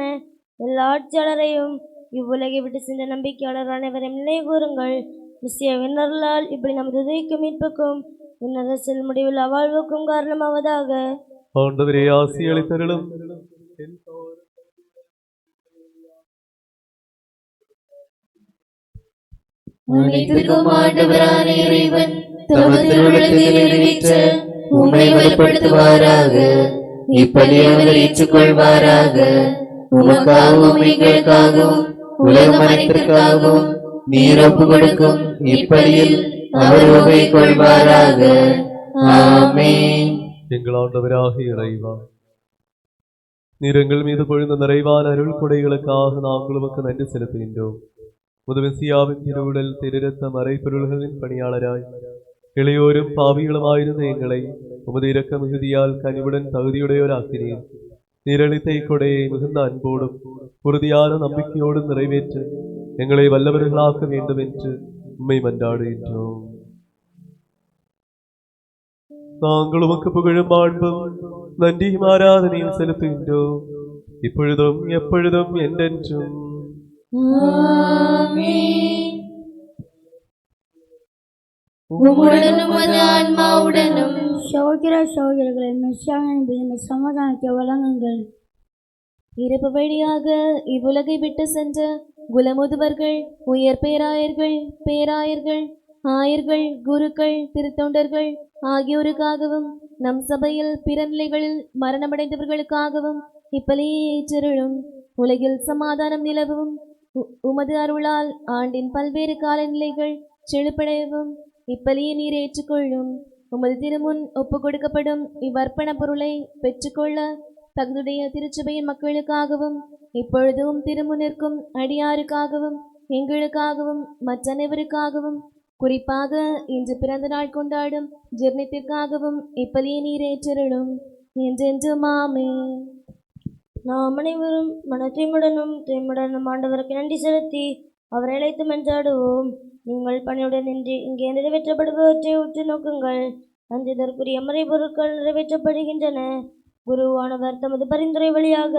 எல்லா ஆட்சியாளரையும் இவ்வுலகை விட்டு சென்ற நம்பிக்கையாளர் அனைவரையும் நினைவு கூறுங்கள். மிசியாவின் அருளால் இப்படி நமது உதவிக்கும் மீட்புக்கும் உன்னத செல் முடிவில் அவாழ்வுக்கும் காரணமாவதாக. ஆண்டவரே ஆசி அளித்தருளும். அனைத்திற்கும் ஆண்டவரான இறைவன் தமது திருவுளத்தை நிறைவேற்ற உம்மை வலுப்படுத்துவாராக. இப்படி அவர் ஏற்றுக்கொள்வாராக. உமக்காகவும் எங்களுக்காகவும் உலகம் அனைத்திற்காகவும் நீர் ஒப்பு கொடுக்கும் இப்படியில் அவர் உபை கொள்வாராக. ஆமென். எங்கள் ஆண்டவராகிய இறைவா, நீர் எங்கள் மீது பொழிந்த நிறைவான அருள் கொடைகளுக்காக நாங்கள் உமக்கு நன்றி செலுத்துகின்றோம். முதுமெசியாவின் திருவுடல் திருரத்த மறைப்பொருள்களின் பணியாளராய் இளையோரும் பாவிகளுமாயிருந்த எங்களை உமது இரக்க மிகுதியால் கனிவுடன் தகுதியுடையோராக்கினீர். நீரளித்த இக்கொடையை மிகுந்த அன்போடும் உறுதியான நம்பிக்கையோடும் நிறைவேற்ற எங்களை வல்லவர்களாக்க வேண்டும் என்று உம்மை மன்றாடுகின்றோம். நாங்கள் உமக்கு புகழும் மாண்பும் நன்றியும் ஆராதனையும் செலுத்துகின்றோம், இப்பொழுதும் எப்பொழுதும் என்றென்றும். ஆமென். உம்முடனும் உமது ஆன்மாவுடனும் சகோதர சகோதரிகளை மெஸ்ஸியாவின் சமாதானத்தை வழங்குங்கள். இறப்பு வழியாக இவ்வுலகை விட்டு சென்ற குலமுதுவர்கள் உயர் பேராயர்கள் பேராயர்கள் ஆயர்கள் குருக்கள் திருத்தொண்டர்கள் ஆகியோருக்காகவும் நம் சபையில் பிற நிலைகளில் மரணமடைந்தவர்களுக்காகவும் இப்பலியை ஏற்றருளும். உலகில் சமாதானம் நிலவும் உமது அருளால் ஆண்டின் பல்வேறு காலநிலைகள் செழுப்படையவும் இப்பலியை நீர் ஏற்றுக்கொள்ளும். உமது திருமுன் ஒப்பு கொடுக்கப்படும் இவ்வர்ப்பண பொருளை பெற்றுக்கொள்ள தகுதியுடைய திருச்சபையின் மக்களுக்காகவும் இப்பொழுதும் திருமுனிற்கும் அடியாருக்காகவும் எங்களுக்காகவும் மற்ற அனைவருக்காகவும் குறிப்பாக இன்று பிறந்த நாள் கொண்டாடும் ஜீர்ணத்திற்காகவும் இப்பலியை நீரேற்றருளும் என்றென்றும் ஆமென். நாம் அனைவரும் மனத்தூய்மையுடனும் தூய்மையுடனும் ஆண்டவருக்கு நன்றி செலுத்தி அவரை அழைத்து மன்றாடுவோம். நீங்கள் பணியுடன் நின்று இங்கே நிறைவேற்றப்படுபவற்றை உற்று நோக்குங்கள். அஞ்சுதற்குரிய மறைபொருட்கள் நிறைவேற்றப்படுகின்றன. குருவானவர் தமது பரிந்துரை வழியாக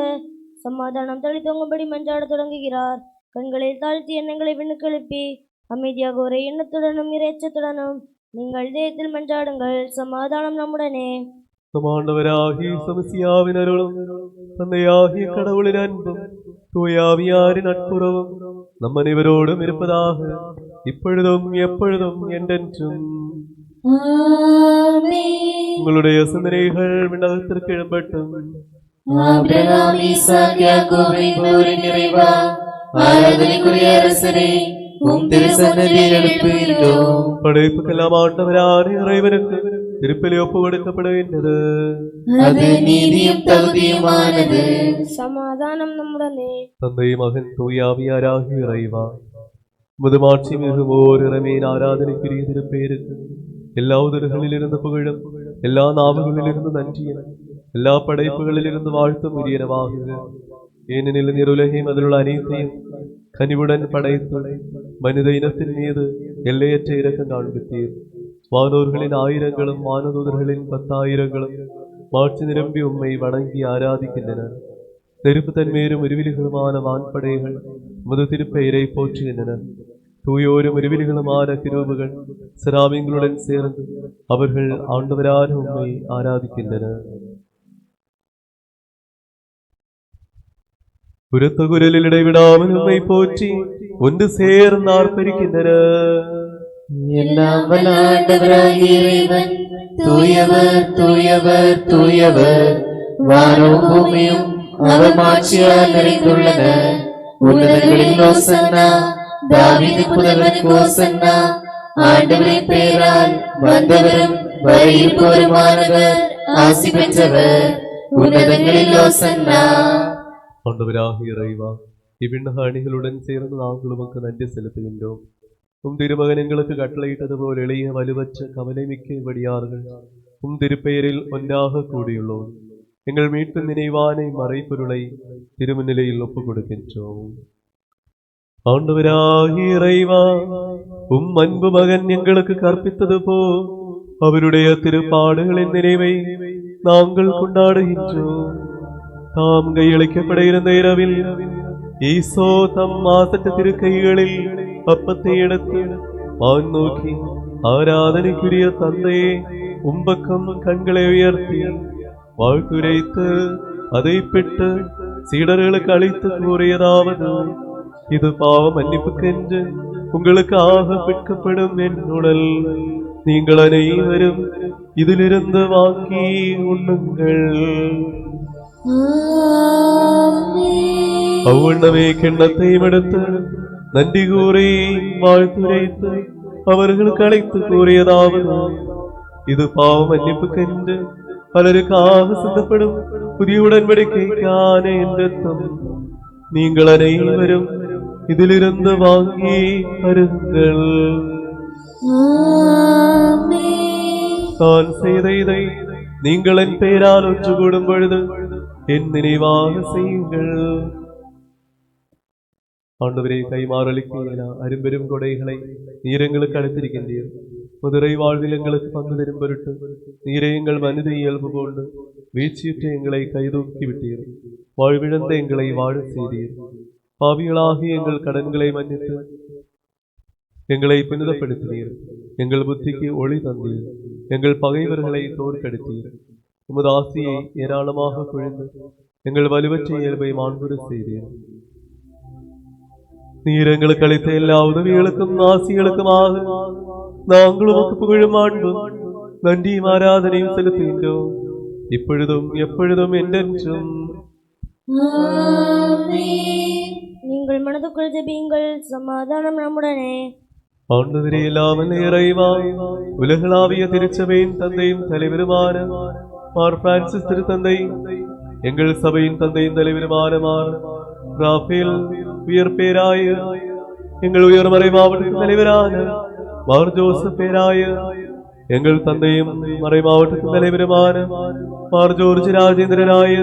சமாதானம் தளித்தோங்கும்படி மன்றாட தொடங்குகிறார். கண்களை தாழ்த்தி எண்ணங்களை விண்ணுக்கெழுப்பி அமைதியாக ஒரே எண்ணத்துடனும் இறைச்சத்துடனும் நீங்கள் தேயத்தில் மன்றாடுங்கள். சமாதானம் நம்முடனே. ஆண்டவராகிய சமசியாவின் அருளும் தந்தையாகிய கடவுளின் அன்பும் தூயாவியாரின் நட்புறவும் நம் அனைவரோடும் இருப்பதாக இப்பொழுதும் எப்பொழுதும் என்றென்றும். உங்களுடைய சிந்தனைகள் விண்ணகத்திற்கு எழும்பட்டும். ஆபிரகாம், ஈசாக், யாக்கோபின் போரின் நிறைவா, ஆராதனைக்குரிய அரசரே, உம் திருசன்னதியில் எழுப்புகின்றோம். படைப்புக்கெல்லாம் ஆண்டவரான இறைவனுக்கு திருப்பலி ஒப்பு கொடுக்கப்படுகின்றது. அது நீதியும் தகுதியுமானது. சமாதானம் நம்முடனே. தந்தை, மகன், தூயாவியாராகிய இறைவா, முதுமாட்சி மிகு ஓர் இரவின் ஆராதனைக்குரிய திருப்பேருக்கு எல்லா உதடுகளிலிருந்து புகழும், எல்லா நாவுகளிலிருந்து நன்றியும், எல்லா படைப்புகளிலிருந்து வாழ்த்தும் உரியனவாகுக. ஏனெனில் நீருலகையும் அதிலுள்ள அனைத்தையும் கனிவுடன் படைத்து மனித இனத்தின் மீது எல்லையற்ற இரக்கம் காண்பித்தீர். வானோர்களின் ஆயிரங்களும் வானதூதர்களின் 10,000களும் மாட்சி நிரம்பி உம்மை வணங்கி ஆராதிக்கின்றனர். நெருப்பு தன்மேரும் உருவிலிகளுமான வான்படைகள் முது திருப்பெயரை போற்றுகின்றனர். தூயோரும் உருவிலிகளுமான கிருபுகள் சிராமிங்களுடன் சேர்ந்து அவர்கள் ஆண்டவரான உம்மை ஆராதிக்கின்றனர். உரத்த குரலில் இடைவிடாமல் உம்மை போற்றி ஒன்று சேர்ந்து ஆர்ப்பரிக்கின்றனர். எல்லாம் வல்ல ஆண்டவராகிய இறைவன் தூயவர், தூயவர், தூயவர். வானமும் பூமியும் அவர் மாட்சியால் நிறைந்துள்ளன. உன்னதங்களில் ஓசன்னா, தாவீது புதல்வனுக்கு ஓசன்னா. ஆண்டவரின் பெயரால் வந்தவரும் வருகிறவருமானவர் ஆசி பெற்றவர். உன்னதங்களில் ஓசன்னா. ஆண்டவராகிய இறைவா, இவ்விண்ணக அணிகளுடன் சேர்ந்து நாங்கள் உமக்கு நன்றி செலுத்துகின்றோம். உம் திருமகன் எங்களுக்கு கட்டளையிட்டது போல் எளிய வலுவற்ற கவலை மிக்க வடியார்கள் உம் திருப்பெயரில் ஒன்றாக கூடியுள்ளோம். எங்கள் மீட்பு நினைவான மறைப்பொருளை திருமநிலையில் ஒப்புக் கொடுக்கின்றோம். ஆண்டவராகிய இறைவா, உம் அன்பு மகன் எங்களுக்கு கற்பித்தது போல் அவருடைய திருப்பாடுகளின் நினைவை நாங்கள் கொண்டாடுகின்றோம். தாம் கையளிக்கப்பட இருந்த இரவில் ஈசோ தம் மாசற்ற திருக்கைகளில் அப்பத்தை எடுத்து வான் நோக்கி, ஆராதனைக்குரிய தந்தையே, உம்பக்கம் கண்களை உயர்த்தி வாழ்த்துரைத்து அதை பெற்று சீடர்களுக்கு அளித்து கூறியதாவது: இது பாவ மன்னிப்புக்கென்று உங்களுக்காக விற்கப்படும் என் உடல். நீங்கள் அனைவரும் இதிலிருந்து வாங்கி உண்ணுங்கள். அவ்வண்ணமே கிண்ணத்தை எடுத்து நன்றி கூறி வாழ்த்துரைத்து அவர்களுக்கு அழைத்து கூறியதாவது: இது பாவ மன்னிப்புக்கென்று பலருக்காக சிந்தப்படும் புதிய உடன்படிக்கைக்கான என் இரத்தம். நீங்கள் அனைவரும் இதிலிருந்து வாங்கி அருங்கள். நான் செய்த இதை நீங்கள் என் பெயரால் ஒன்று கூடும் பொழுது என் நினைவாக செய்யுங்கள். ஆண்டவரே, கைமாறளிக்க அரும்பெரும் கொடைகளை நீர் எங்களுக்கு அளித்திருக்கின்றீர். முதுரை வாழ்வில் எங்களுக்கு பங்கு தரும் பொருட்டு நீரே எங்கள் மனித இயல்பு கொண்டு வீழ்ச்சியுற்ற எங்களை கைதூக்கி விட்டீர். வாழ்விழந்த எங்களை வாழ செய்தீர். பாவிகளாகி எங்கள் கடன்களை மன்னித்து எங்களை புனிதப்படுத்தினீர். எங்கள் புத்திக்கு ஒளி தந்தீர். எங்கள் பகைவர்களை தோற்கடித்தீர். உமது ஆசியை ஏராளமாக பொழிந்து எங்கள் வலுவற்ற இயல்பை மாண்புற செய்தீர். நீர் எங்களுக்கு அளித்த எல்லா உதவிகளுக்கும் ஆசிகளுக்குமாக நாங்கள் உமக்கு புகழும் அன்பும் நன்றியும் ஆராதனையும் செலுத்துகின்றோம், இப்பொழுதும் எப்பொழுதும் என்றென்றும். நீங்கள் மனதுக்குள் ஜெபியுங்கள். சமாதானம் நம்முடனே. ஆண்டவரே, இல்லாமல் இறைவா, உலகளாவிய திருச்சபையின் தந்தையும் தலைவருமான மார் பிரான்சிஸ் திருத்தந்தை, எங்கள் சபையின் தந்தையின் தலைவருமான மார் ராஃபேல் உயர் பேராய, எங்கள் உயர்மறை மாவட்ட தலைவரான மார் ஜோசப் பேராய எங்கள் தந்தையும் மறை மாவட்டத்தின் தலைவருமான மார் ஜோர்ஜ் ராஜேந்திரராய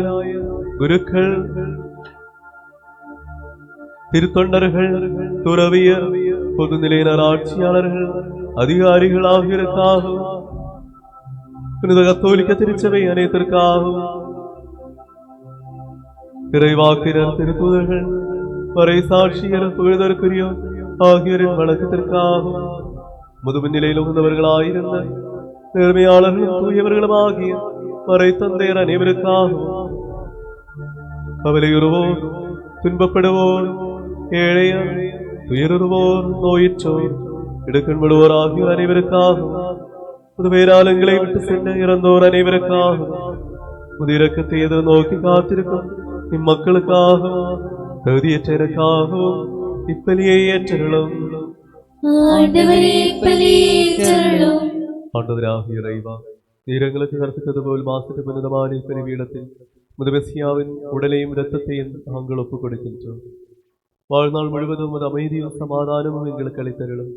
குருக்கள், திருத்தொண்டர்கள், துறவியர், பொதுநிலையினர், ஆட்சியாளர்கள், அதிகாரிகள் ஆகியோருக்காகவும் புனித கத்தோலிக்க திருச்சபை அனைத்திற்காகவும் இறைவாக்கினர், திருத்தூதர்கள், வரை சாட்சியர், புகழ்தற்குரியோர் ஆகியோரின் வணக்கத்திற்காகவும் முதுமின் நிலையில் உகந்தவர்களாயிருந்த நேர்மையாளர்களும் தூயவர்களும் ஆகிய வரை தந்தையர் அனைவருக்காகவும் கவலையுறுவோர், துன்பப்படுவோர், ஏழையர், துயருவோர், நோயிற்றோர், இடுக்கண் விடுவோர் ஆகியோர் அனைவருக்காகவும் புதுவேராளங்களை விட்டு சென்ற இறந்தோர் அனைவருக்காகவும் முதிரக்கத்தை எதிர் நோக்கி காத்திருக்கும் இம்மக்களுக்காகவும் தகுதியற்றவருக்காகவும் இப்பலியை ஏற்றலும். ஆண்டவராகிய இறைவா, நீர் எங்களுக்கு கற்பித்தது போல் மாசற்ற புனிதமான பெருவீடத்தில் முதுமெசியாவின் உடலையும் இரத்தத்தையும் நாங்கள் ஒப்புக் கொடுக்கின்றோம். வாழ்நாள் முழுவதும் ஒரு அமைதியும் சமாதானமும் எங்களுக்கு அளித்தருளும்.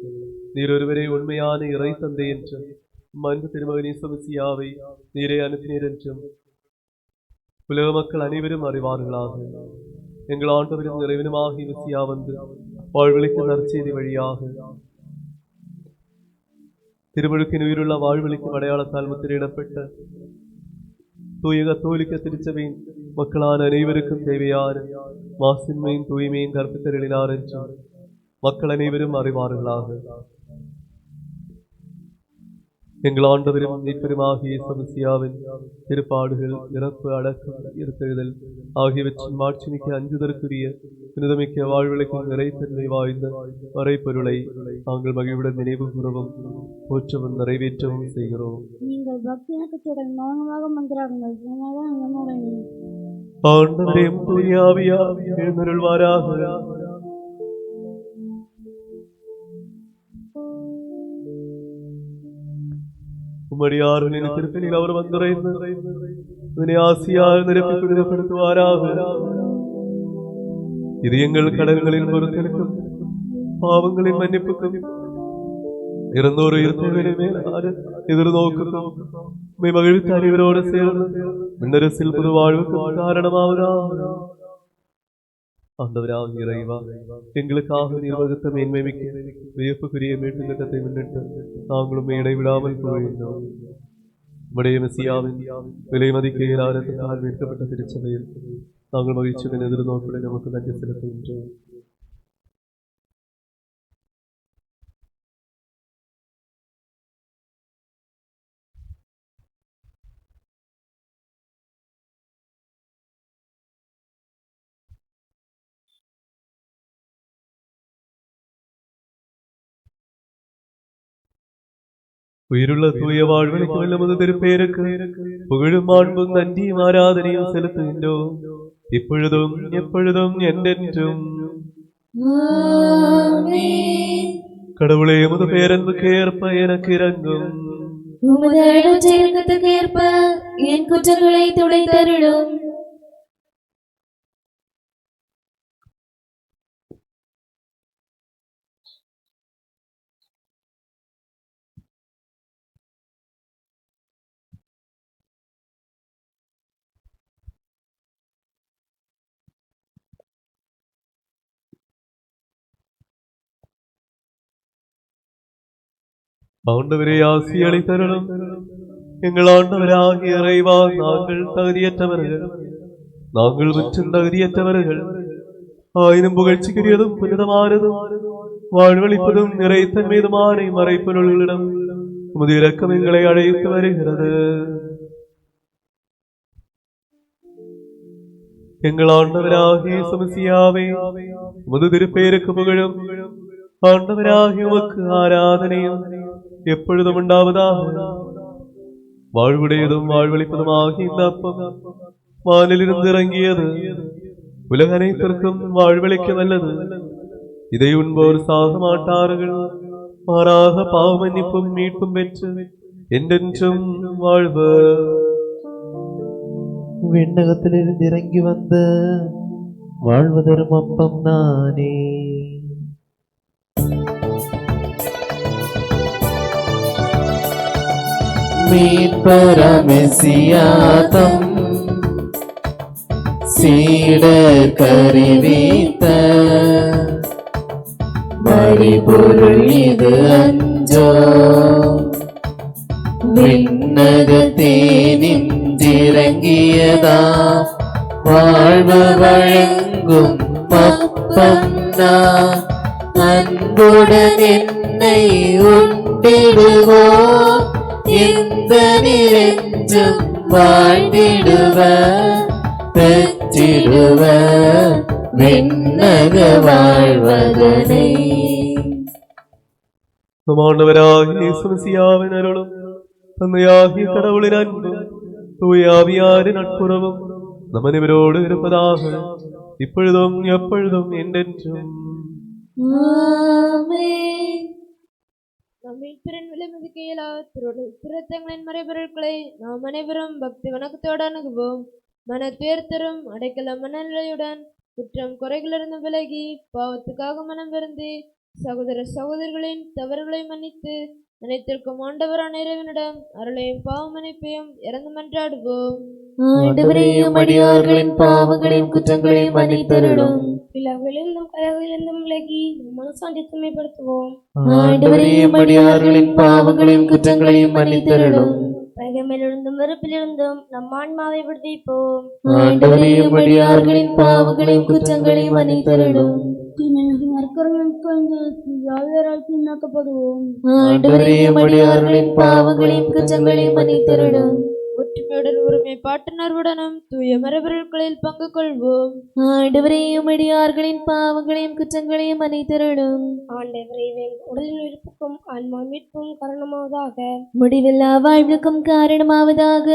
நீர் ஒருவரே உண்மையான இறை தந்தை என்றும் அன்பு திருமகன் இயேசு மெசியாவை நீரே அனுப்பினீர் என்றும் உலக மக்கள் அனைவரும் அறிவார்களாக. எங்கள் ஆண்டவரும் நிறைவனுமாகி மெசியா வந்து வாழ்வழிக்கும் நற்செய்தி வழியாக திருமுழுக்கின் உயிருள்ள வாழ்வழிக்கும் அடையாளத்தால் முத்திரையிடப்பட்ட தூய கத்தோலிக்க திருச்சபையின் மக்களான அனைவருக்கும் தேவையான மாசின்மையும் தூய்மையும் கற்பித்தருளினார் என்றும் மக்கள் அனைவரும் அறிவார்களாக. எங்கள் ஆண்டவரும் மீட்பெருமாகிய இயேசு மெசியாவின் திருப்பாடுகள், இறப்பு, அடக்கம், இருத்தெழுதல் ஆகியவற்றின் மாட்சிமிக்க அஞ்சுதற்குரிய புனிதமிக்க வாழ்வழிக்கும் நிறைத்தன்மை வாய்ந்த மறைப்பொருளை நாங்கள் மகிழ்வுடன் நினைவு கூறவும் போற்றவும் நிறைவேற்றவும் செய்கிறோம். நீங்கள் பக்தி இணக்கத்துடன் மௌனமாக மன்றாடுங்கள். ஆண்டவரே தூய ஆவியார் எழுந்தருள்வாராக. உம்மடியார்களின் திருப்பலில் அவர் வந்துரைந்து இதனை ஆசியார் நிரப்பி புனிதப்படுத்துவாராக. இது எங்கள் கடன்களின் பொருட்களுக்கும் பாவங்களின் மன்னிப்புக்கும் இறந்தோர் எதிர்நோக்கும் மகிழ்ச்சி அறிவரோடு சேர்ந்து மின்னரசில் புது வாழ்வுக்கும் காரணமாவதாக. ஆண்டவராகிய இறைவா, எங்களுக்காக நிர்வகித்த மேன்மைமிக்க வியப்புக்குரிய மீட்பு திட்டத்தை முன்னிட்டு நாங்களும் இடைவிடாமல் போகின்றோம். உம்முடைய மெசியாவின் விலை மதிக்க இயலாததால் மீட்கப்பட்ட திருச்சபையில் நாங்கள் மகிழ்ச்சியுடன் எதிர்நோக்குடன் நமக்கு நன்றி செலுத்துகின்றோம். உயிருள்ள தூய வாழ்வழிக்கு வெல்லமது திருப்பேருக்கு புகழும் மாண்பும் நன்றியும் ஆராதனையும் செலுத்துகின்றோம், இப்பொழுதும் எப்பொழுதும் என்றென்றும். கடவுளே, உமது பேரன்புக்கு ஏற்ப எனக்கு இறங்கும். உமது அளவற்ற இரக்கத்துக்கு ஏற்ப என் குற்றங்களை துடைத்தருளும். ஆண்டவரே, ஆசி அளித்தருளும். எங்கள் ஆண்டவராகிய இறைவா, நாங்கள் தகுதியற்றவர்கள், நாங்கள் முற்றும் தகுதியற்றவர்கள். ஆயினும் புகழ்ச்சிக்குரியதும் புனிதமானதும் வாழ்வழிப்பதும் நிறைத்தன்மீதுமான மறைப்பொருள்களிடம் உமது இரக்கம் எங்களை அழைத்து வருகிறது. எங்கள் ஆண்டவராகிய இயேசு மெசியாவே, உமது திருப்பெயருக்கு புகழும். ஆண்டவராகிய உமக்கு ஆராதனையும் எப்பொழுதும் உண்டாவதாக. வாழ்வுடையதும் வாழ்வழிப்பதும் ஆகிய இந்த அப்பம் வானிலிருந்து இறங்கியது, உலக அனைத்திற்கும் வாழ்வழிக்க வல்லது. இதை உண்போர் சாக மாட்டார்கள், மாறாக பாவ மன்னிப்பும் மீட்பும் பெற்று என்றென்றும் வாழ்வர். விண்ணகத்திலிருந்து இறங்கி வந்த வாழ்வதரும் அப்பம் நானே. மீட்பரமெசியாதம் சீடர் கருவித்த மறிபொருள் இது அஞ்சோ விண்ணகத்தே நின்றிறங்கியதா வாழ்வு வழங்கும் அப்பன்னா அன்புடன் என்னை உண்டிடுவோ இந்த நிறைஞ்சும் வாழ்ந்திடுவ பெற்றிடுவ விண்ணக வாழ்வதனை. நம் ஆண்டவராகிய இயேசு மெசியாவின் அருளும் தந்தையாகிய கடவுளின் அன்பும் தூய ஆவியாரின் நட்புறவும் நம் அனைவரோடு இருப்பதாக இப்பொழுதும் எப்பொழுதும் என்றென்றும். நம் மீட்பரின் விலைமதிக்கையிலா திருத்தங்களின் மறைபொருட்களை நாம் அனைவரும் பக்தி வணக்கத்தோடு அணுகுவோம். மன துயர்த்தரும் அடைக்கல மனநிலையுடன் குற்றம் குறைகளிலிருந்து விலகி பாவத்துக்காக மனம் வருந்தி சகோதர சகோதரிகளின் தவறுகளை மன்னித்து அனைத்திற்கும் ஆண்டவரான இறைவனிடம் அருளையும் பாவ மன்னிப்பையும் இறந்து மன்றாடுவோம். ஆண்டவரையும் அடியார்களின் பாவங்களையும் குற்றங்களையும் மன்னித்தருளும். பிளவிலிருந்தும் கலவிலிருந்தும் விலகி மனசாந்தி தூய்மைப்படுத்துவோம். ஆண்டவரையும் அடியார்களின் பாவங்களையும் குற்றங்களையும் மன்னித்தருளும். பகைமையிலிருந்தும் வெறுப்பிலிருந்தும் நம் ஆன்மாவை விடுவிப்போம். ஆண்டவரையும் அடியார்களின் பாவங்களையும் குற்றங்களையும் மன்னித்தருளும். ஆண்டவரையும் அடியார்களின் பாவங்களையும் குற்றங்களையும் மன்னித்தருளும். ஒற்றுமையுடன் ஒருமை பாட்டுணர்வுடனும் தூய மறைபொருட்களில் பங்கு கொள்வோம். ஆண்டவரையும் அடியார்களின் பாவங்களையும் குற்றங்களையும் மன்னித்தருளும். ஆண்டவரை உடலின் உயிர்ப்புக்கும் ஆன்மா மீட்பும் காரணமாவதாக. முடிவில்லா வாழ்வுக்கும் காரணமாவதாக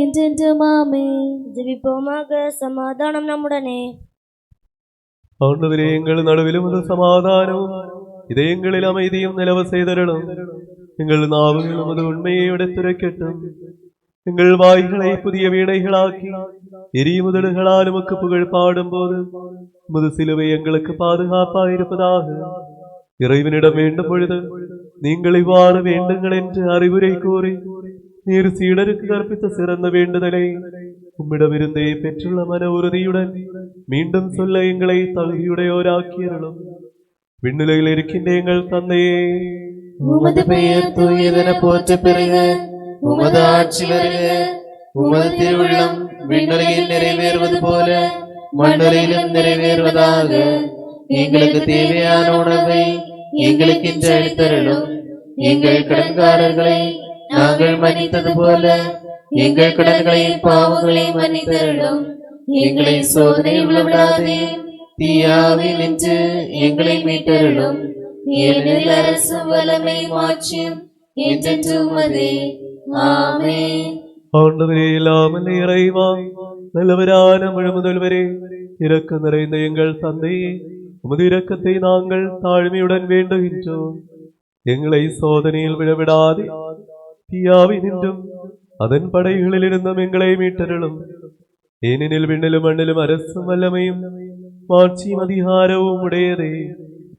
என்றென்றும் ஆமென். ஜெபிப்போமாக. சமாதானம் நம்முடனே. ஆண்டவரே, எங்கள் நடுவிலும் ஒரு சமாதானமும் இதயங்களில் அமைதியும் நிலவ செய்தருளும். எங்கள் நாவுகள் நமது உண்மையை எடுத்துரைக்கட்டும். எங்கள் வாய்களை புதிய வீணைகளாக்கி எரியுமுதடுகளால் உமக்கு புகழ் பாடும் போது உமது சிலுவை எங்களுக்கு பாதுகாப்பாயிருப்பதாக. இறைவனிடம் வேண்டும் பொழுது நீங்கள் இவ்வாறு வேண்டுங்கள் என்று அறிவுரை கூறி நீர் சீடருக்கு கற்பித்த சிறந்த வேண்டுதலை உம்மிடமிருந்தே பெற்றுள்ள மன உறுதியுடன் மீண்டும் சொல்ல எங்களை தகுதியுடையோராக்கியருளும். விண்ணுலகில் இருக்கின்ற எங்கள் தந்தையே, உமது பெயர் தூயதென போற்ற பெறுக. உமது ஆட்சி வருக. உமது திருவுள்ளம் விண்ணுலகில் நிறைவேறுவது போல மண்ணுலகிலும் நிறைவேறுவதாக. எங்களுக்கு தேவையான உணவை எங்களுக்கு இன்று அளித்தருளும். எங்கள் கடன்காரர்களை நாங்கள் மன்னித்தது போல எங்கள் கடன்களையும் பாவங்களையும் மன்னித்தருளும். எங்களை சோதனையில் விழவிடாதே, தீயாவில் நின்று எங்களை மீட்டருளும். ஏனெனில் அரசும் வல்லமையும் ஆட்சியும் என்றென்றும் உமதே. ஆமென். ஆண்டவரே, இல்லாமல் இறைவா, நல்லவரான முழு முதல்வரே, இரக்கம் நிறைந்த எங்கள் தந்தையே, உமது இரக்கத்தை நாங்கள் தாழ்மையுடன் வேண்டுகின்றோம். எங்களை சோதனையில் விழவிடாதே, தீயாவி நின்றும் அதன் படைகளில் இருந்தும் எங்களை மீட்டருளும். ஏனெனில் விண்ணிலும் மண்ணிலும் அரசும் வல்லமையும் மாட்சியும் அதிகாரமும் உடையதே,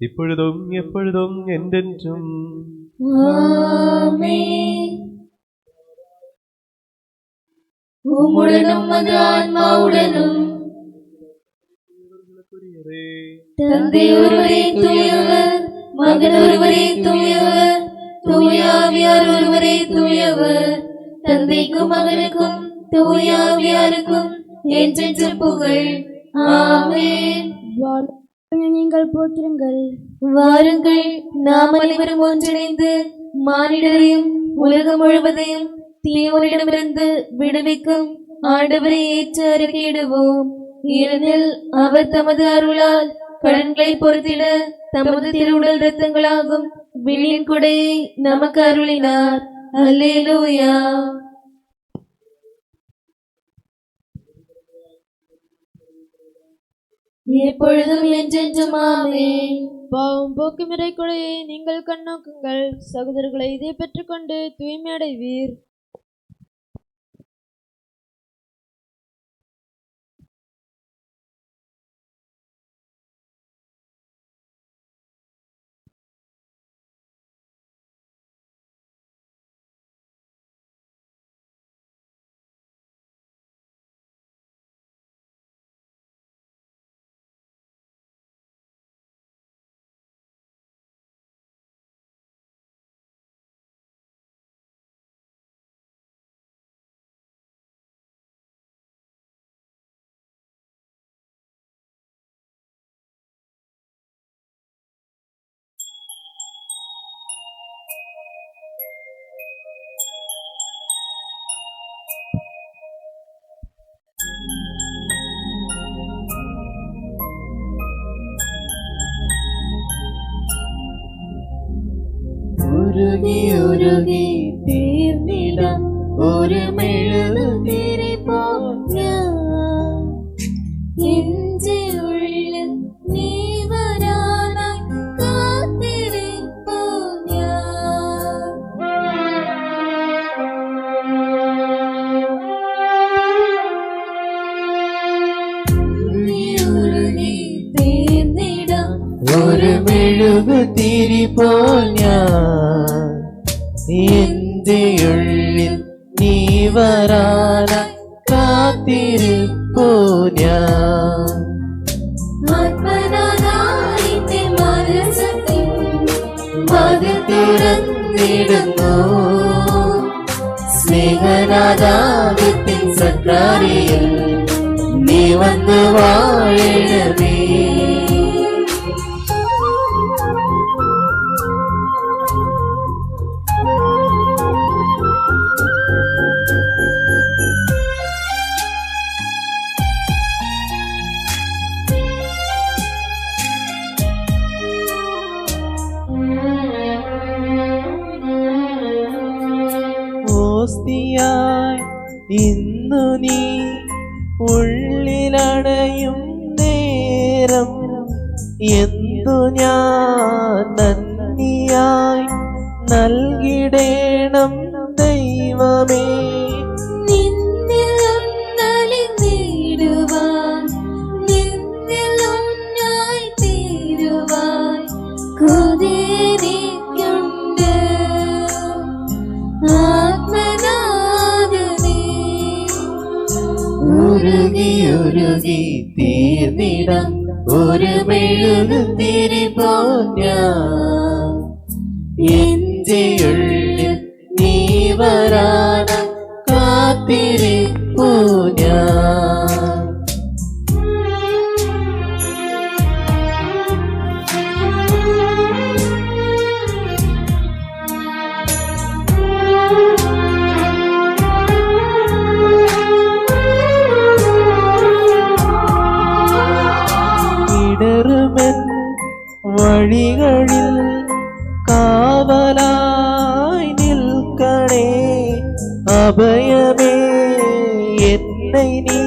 இப்பொழுதும் எப்பொழுதும் என்றென்றும். ஆமென். உம்முடனும் உமது ஆன்மாவுடனும் தந்தை ஒருவரே தூயவர், மகன் ஒருவரே தூயவர், தூய ஆவியார் ஒருவரே தூயவர். தந்தைக்கும் மகனுக்கும் தூய ஆவியாருக்கும் என்றென்றும் புகழ். ஆமென். நீங்கள் போற்றுங்கள். வாருங்கள், நாம் அனைவரும் ஒன்றிணைந்து மானிடரையும் உலகம் முழுவதையும் தீயோனிடமிருந்து விடுவிக்கும் ஆண்டவரை ஏற்று அறிக்கையிடுவோம். ஏனெனில் அவர் தமது அருளால் கடன்களை பொறுத்திட தமது திருவுடல் இரத்தங்களாகும் விண்ணின் கொடையை நமக்கு அருளினார். அல்லேலூயா. எப்பொழுதும் என்றென்றும் ஆமென். பாவம் போக்கும் இறைக்குடையை நீங்கள் கண்ணோக்குங்கள். சகோதரர்களை இதை பெற்றுக்கொண்டு தூய்மையடைவீர். ഉരുകി തീർന്നിടാം ഒരു മെഴുകുതിരി പോൽ ഞാൻ. എന്റെ ഉള്ളിൽ നീ വരാനായി കാത്തിരിപ്പൂ ഞാൻ. ഉരുകി തീർന്നിടാം ഒരു മെഴുകുതിരി പോൽ ഞാൻ. എന്റെ ഉള്ളിൽ നീ വരാനായി കാത്തിരിപ്പൂ ഞാൻ. ആത്മനാഥായിന്റെ മനസ്സത്തിൽ വാതിൽ തുറന്നിടുന്നു. സ്നേഹനാഥാവിത്തിൻ സക്രാരിയിൽ നീ വന്ന് വാഴണമേ. ഓസ്തിയായി ഇന്നു നീ ഉള്ളിലടയും നേരം എന്തു ഞാൻ നന്ദിയായി നൽകിടേണം ദൈവമേ. നിന്നിലും നലിഞ്ഞിടുവാൻ നിന്നിലും ഞാൻ തീരുവാൻ കൊതിരിക്കുണ്ട്. ആത്മനാഥനേ ഉരുകി ഉരുകി തീർന്നിടാം ഒരു മെഴുകുതിരി പോൽ ഞാൻ. എന്റെ ഉള്ളിൽ നീ വരാനായി കാത്തിരിപ്പൂ ഞാൻ. ഇടറുമെൻ വഴികളിൽ കാവലായി നിൽക്കണേ. അഭയമേ എന്നെ നീ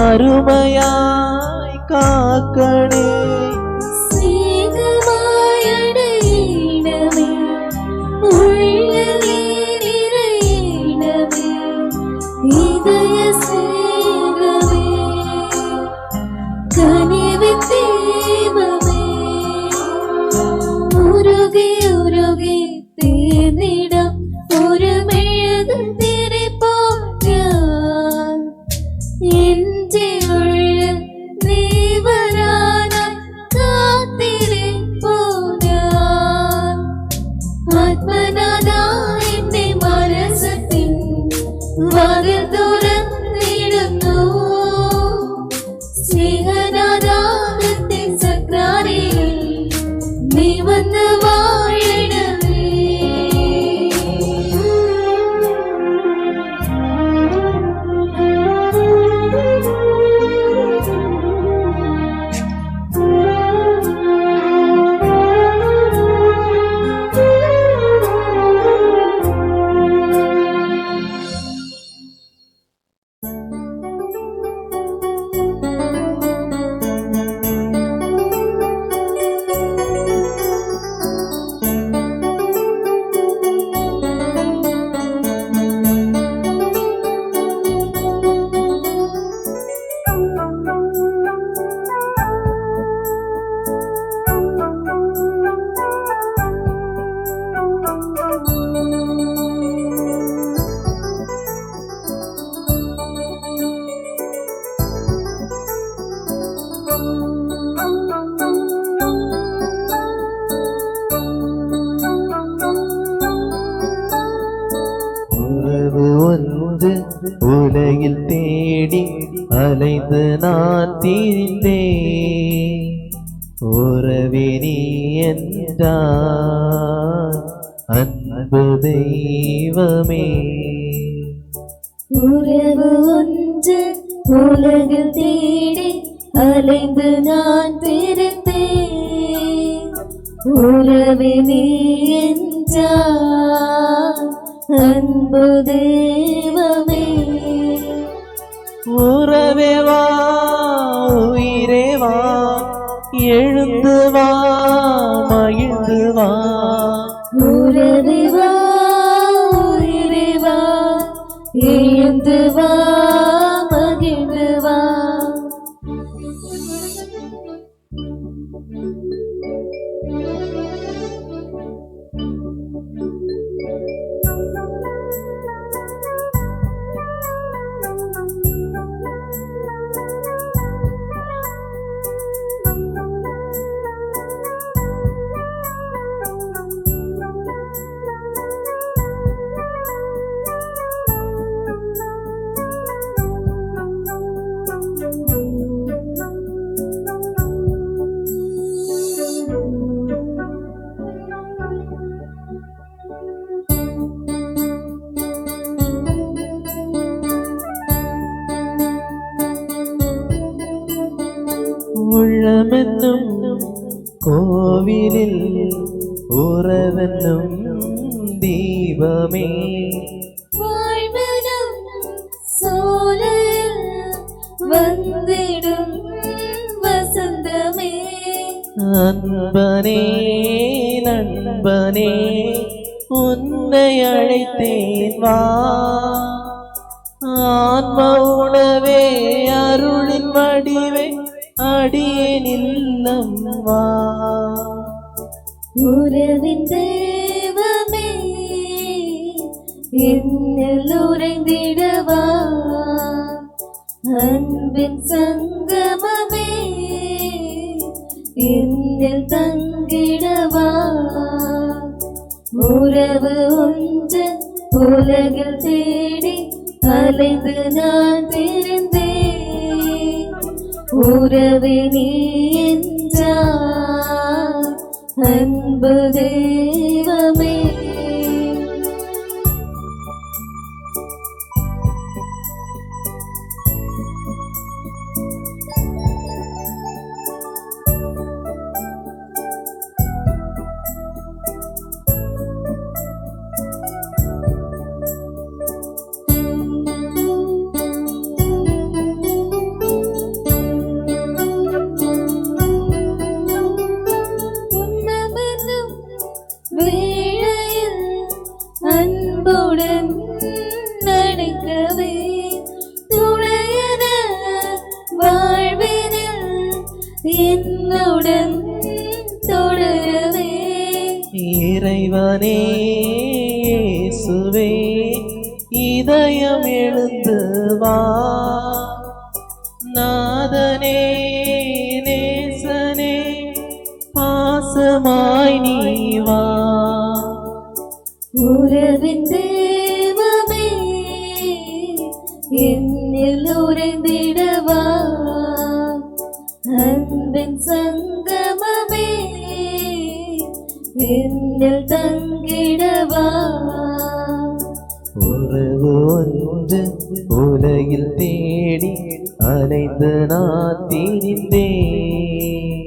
അരുമയായി കാക്കണേ. സ്നേഹമായടയിടമേ ഉള്ളിലേ നിറയിടമേ ഹൃദയ സ്നേഹമേ കനിവിൻ ദൈവമേ. ഉരുകി ഉരുകി തീർന്നിടാം ഒരു മെഴുകുതിരി പോൽ ഞാൻ. എന്റെ ഉള്ളിൽ നീ വരാനായി കാത്തിരിപ്പൂ ഞാൻ. ആത്മനാഥായിന്റെ മനസ്സത്തിൽ വാതിൽ തുറന്നിടുന്നു. സ്നേഹനാഥാവിത്തിൻ സക്രാരിയിൽ നീ വന്ന് വാഴണമേ. உலகில் தேடி அலைந்து நான் தீர்ந்தேன். உறவே நீ என்றாய் அன்பு தெய்வமே. உறவு ஒன்று உலகில் தேடி அலைந்து நான் திரிந்தேன். உறவே நீ என்ற என்றார் அன்பு தெய்வமே. உறவே வா உயிரே வா, எழுந்து வா மகிழ்ந்து வா. உறவே வா உயிரே வா, எழுந்து வா மகிழ்ந்து வா. உள்ளமென்னும் கோவிலில் உறவென்னும் தீபமே. வாழ்வனம் சோலையில் வந்திடும் வசந்தமே. அன்பனே நண்பனே உன்னை அழைத்தேன் வா. ஆன்ம உணவே அருளின் வடிவே அடியேன் இல்லம் வா. உறவின் தெய்வமே என்னில் உறைந்திடவா. அன்பின் சங்கமமே என்னில் தங்கிடவா. உறவு ஒன்று உலகில் தேடி அலைந்து நான் திரிந்தேன். உறவே நீ என்றார் அன்பு தெய்வமே. வேளையில் அன்புடன் நடிக்கவே துணையன வாழ்வினில் என்னுடன் தொடரவே. இறைவனே இயேசுவே இதயம் எழுந்து வா. நாதனே நேசனே பாசமாய் நீ வா. உறவின் தெய்வமே என்னில் உறைந்திடவா. அன்பின் சங்கமமே என்னில் தங்கிடவா. உறவு ஒன்று உலகில் தேடி அலைந்து நான் திரிந்தேன்.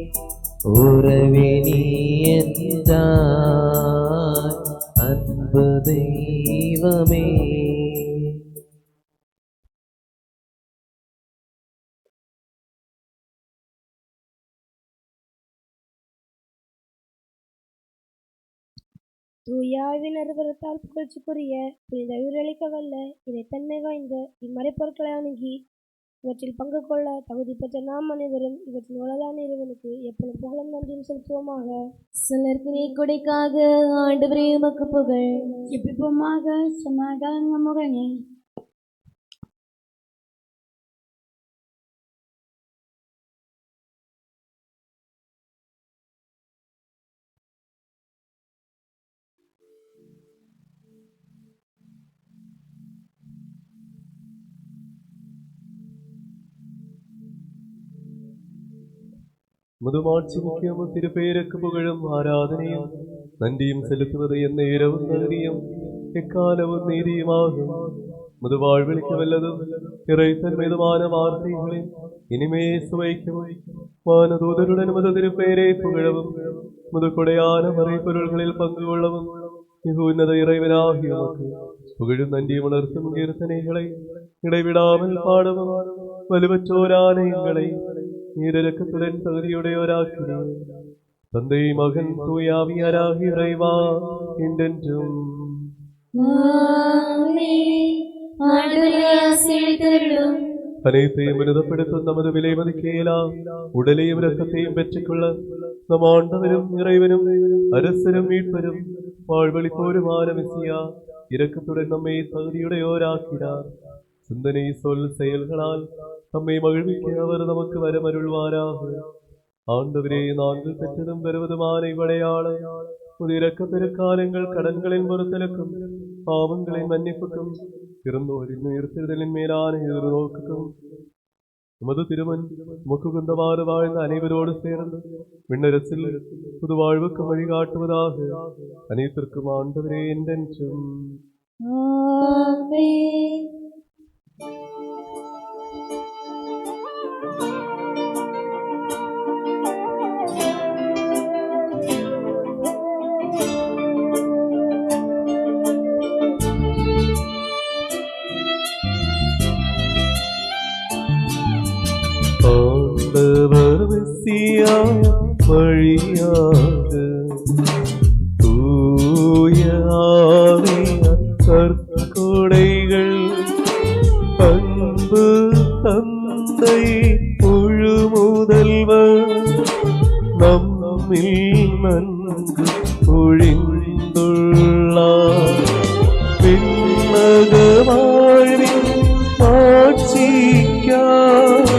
உறவே நீ என்றார் அன்பு தெய்வமே. தூயாவின் அறுவரத்தால் புகழ்ச்சிக்குரிய புனித உயிரளிக்க வல்ல இறைத்தன்மை வாய்ந்த இம்மறை பொருட்களை அணுகி இவற்றில் பங்கு கொள்ள தகுதி பெற்ற நாம் அனைவரும் இவற்றின் உலகான இறைவனுக்கு எப்பொழுது புகழும் நன்றியும் செலுத்துவோமாக. சிலருக்கு நீ கொடைக்காக ஆண்டவரே உமக்கு புகழ். ஜெபிப்போமாக. சமாதான முகனே, முதுமாட்சி முக்கியமும் திருப்பெயருக்கு புகழும் ஆராதனையும் நன்றியும் செலுத்துவது எந்நேரவும் நன்றியும் எக்காலவும் நீதியுமாகும். முது வாழ்வழிக்க வல்லதும் இறைத்தன்மைதுமான வார்த்தைகளின் இனிமே சுவைக்கவும் வானதூதருடன் முது திருப்பெயரை புகழவும் முது கொடையான மறைப்பொருள்களில் பங்கு கொள்ளவும் மிகுந்த இறைவனாகிய உமக்கு புகழும் நன்றி உணர்த்தும் கீர்த்தனைகளை இடைவிடாமல் பாடவும் வலுவற்றோரான எங்களை நீரிறக்கத்துடன் தகுதியுடையோராக்கினேன். தந்தை மகன் தூயாவியராகிய இறைவா என்றென்றும். அனைத்தையும் விருதப்படுத்தும் நமது விலை மதிக்கேலா உடலையும் இரக்கத்தையும் பெற்றுக்கொள்ள நம் ஆண்டவரும் இறைவனும் அரசரும் மீட்பரும் வாழ்வழிப்போருமான மெசியா இரக்கத்துடன் நம்மை தகுதியுடையோராக்கிறார். சிந்தனை சொல் செயல்களால் நம்மை மகிழ்விக்க அவர் நமக்கு வரமருள்வாராக. ஆண்டவரே, நாங்கள் பெற்றதும் பெறுவதுமான இவ்வடையாளம் இரக்க பெருக்காலங்கள் கடன்களின் பொறுத்தலுக்கும் பாவங்களின் மன்னிப்புக்கும் பிறந்தோரின் உயிர்த்தெழுதலின் மேலான எதிர்நோக்குக்கும் உமது திருமன் முக்குகுந்தவாறு வாழ்ந்த அனைவரோடு சேர்ந்து விண்ணரசில் புது வாழ்வுக்கு வழிகாட்டுவதாக. அனைத்திற்கும் ஆண்டவரே என்றென்றும். ஆண்டவர் மெசியா வழியாக தூய ஆவியார் கற்கொடைகள் அன்பு தந்தை முழு முதல்வர் நம்மில் நன்கு பொழிந்துள்ளார். விண்ணக வாழ்வின் ஆட்சிக்கார்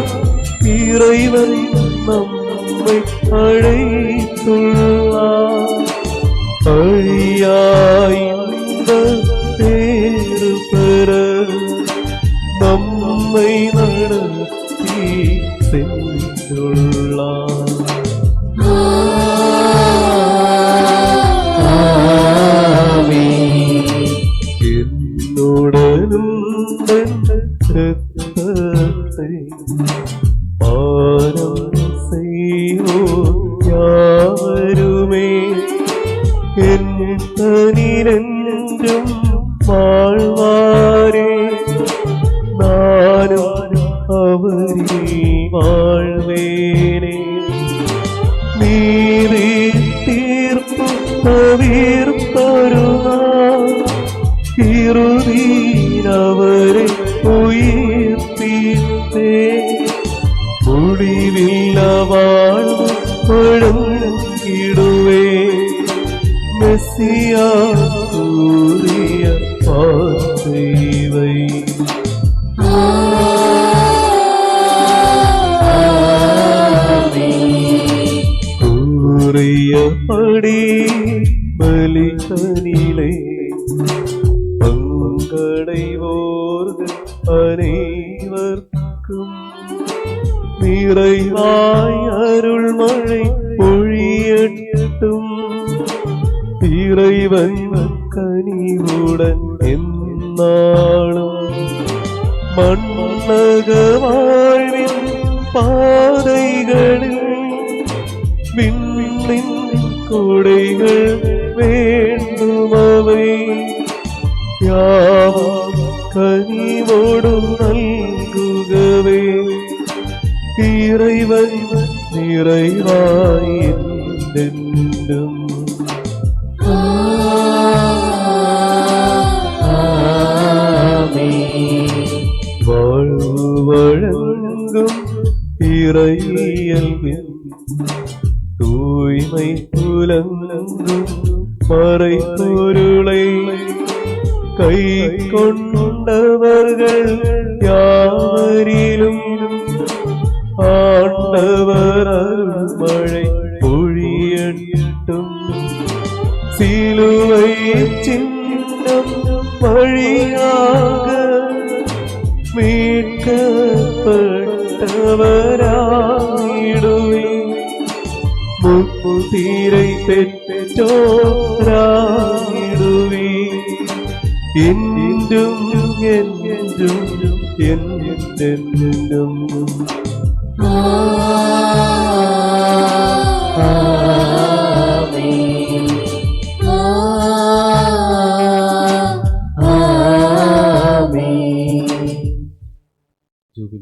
இறைவன் நம்மை அழைத்துள்ளார். அழியாய்ந்த பேறு பெற நம்மை நடத்தி சென்றுள்ளார். என்னுடனும் இரத்தத்தை யாவருமே என் தனிரென்றும் வாழ்வாரே. நானும் அவரில் வாழ்வேனே. நீதி தீர்ப்பு தவிர்ப்பருளார் இறுதி அவரை உயிர்த்தே. முடிவில்ல வாழ்வு வழங்கிடுவே. மெசியா கூறிய வார்த்தைவை கூறியபடி பலிதனிலே பங்கடைவோர்கள் அனைவர்க்கும் நிறைவாய் அருள் மழை பொழியட்டும். இறைவன் கனிவுடன் எந்நாளும் மண்ணக வாழ்வின் பாதைகளில் விண்ணின் கொடைகள் வேண்டுமவை யாவும் கனிவோடும் நல்குகவே. இறைவன் நிறைவாய் என்றென்றும். வாழ்வு வழங்கும் இறையியல்பின் தூய்மை புலங்கும் மறைபொருளை கை கொண்டவர்கள் யாவரிலும் ஆண்டவர் அருள்மழை பொழியட்டும். சிலுவை சின்னம் வழியாக மீட்கப்பட்டவராயிடுவே. முத்திரை பெற்றோராயிடுவே. என்றும் என்றும் என்றென்றும்.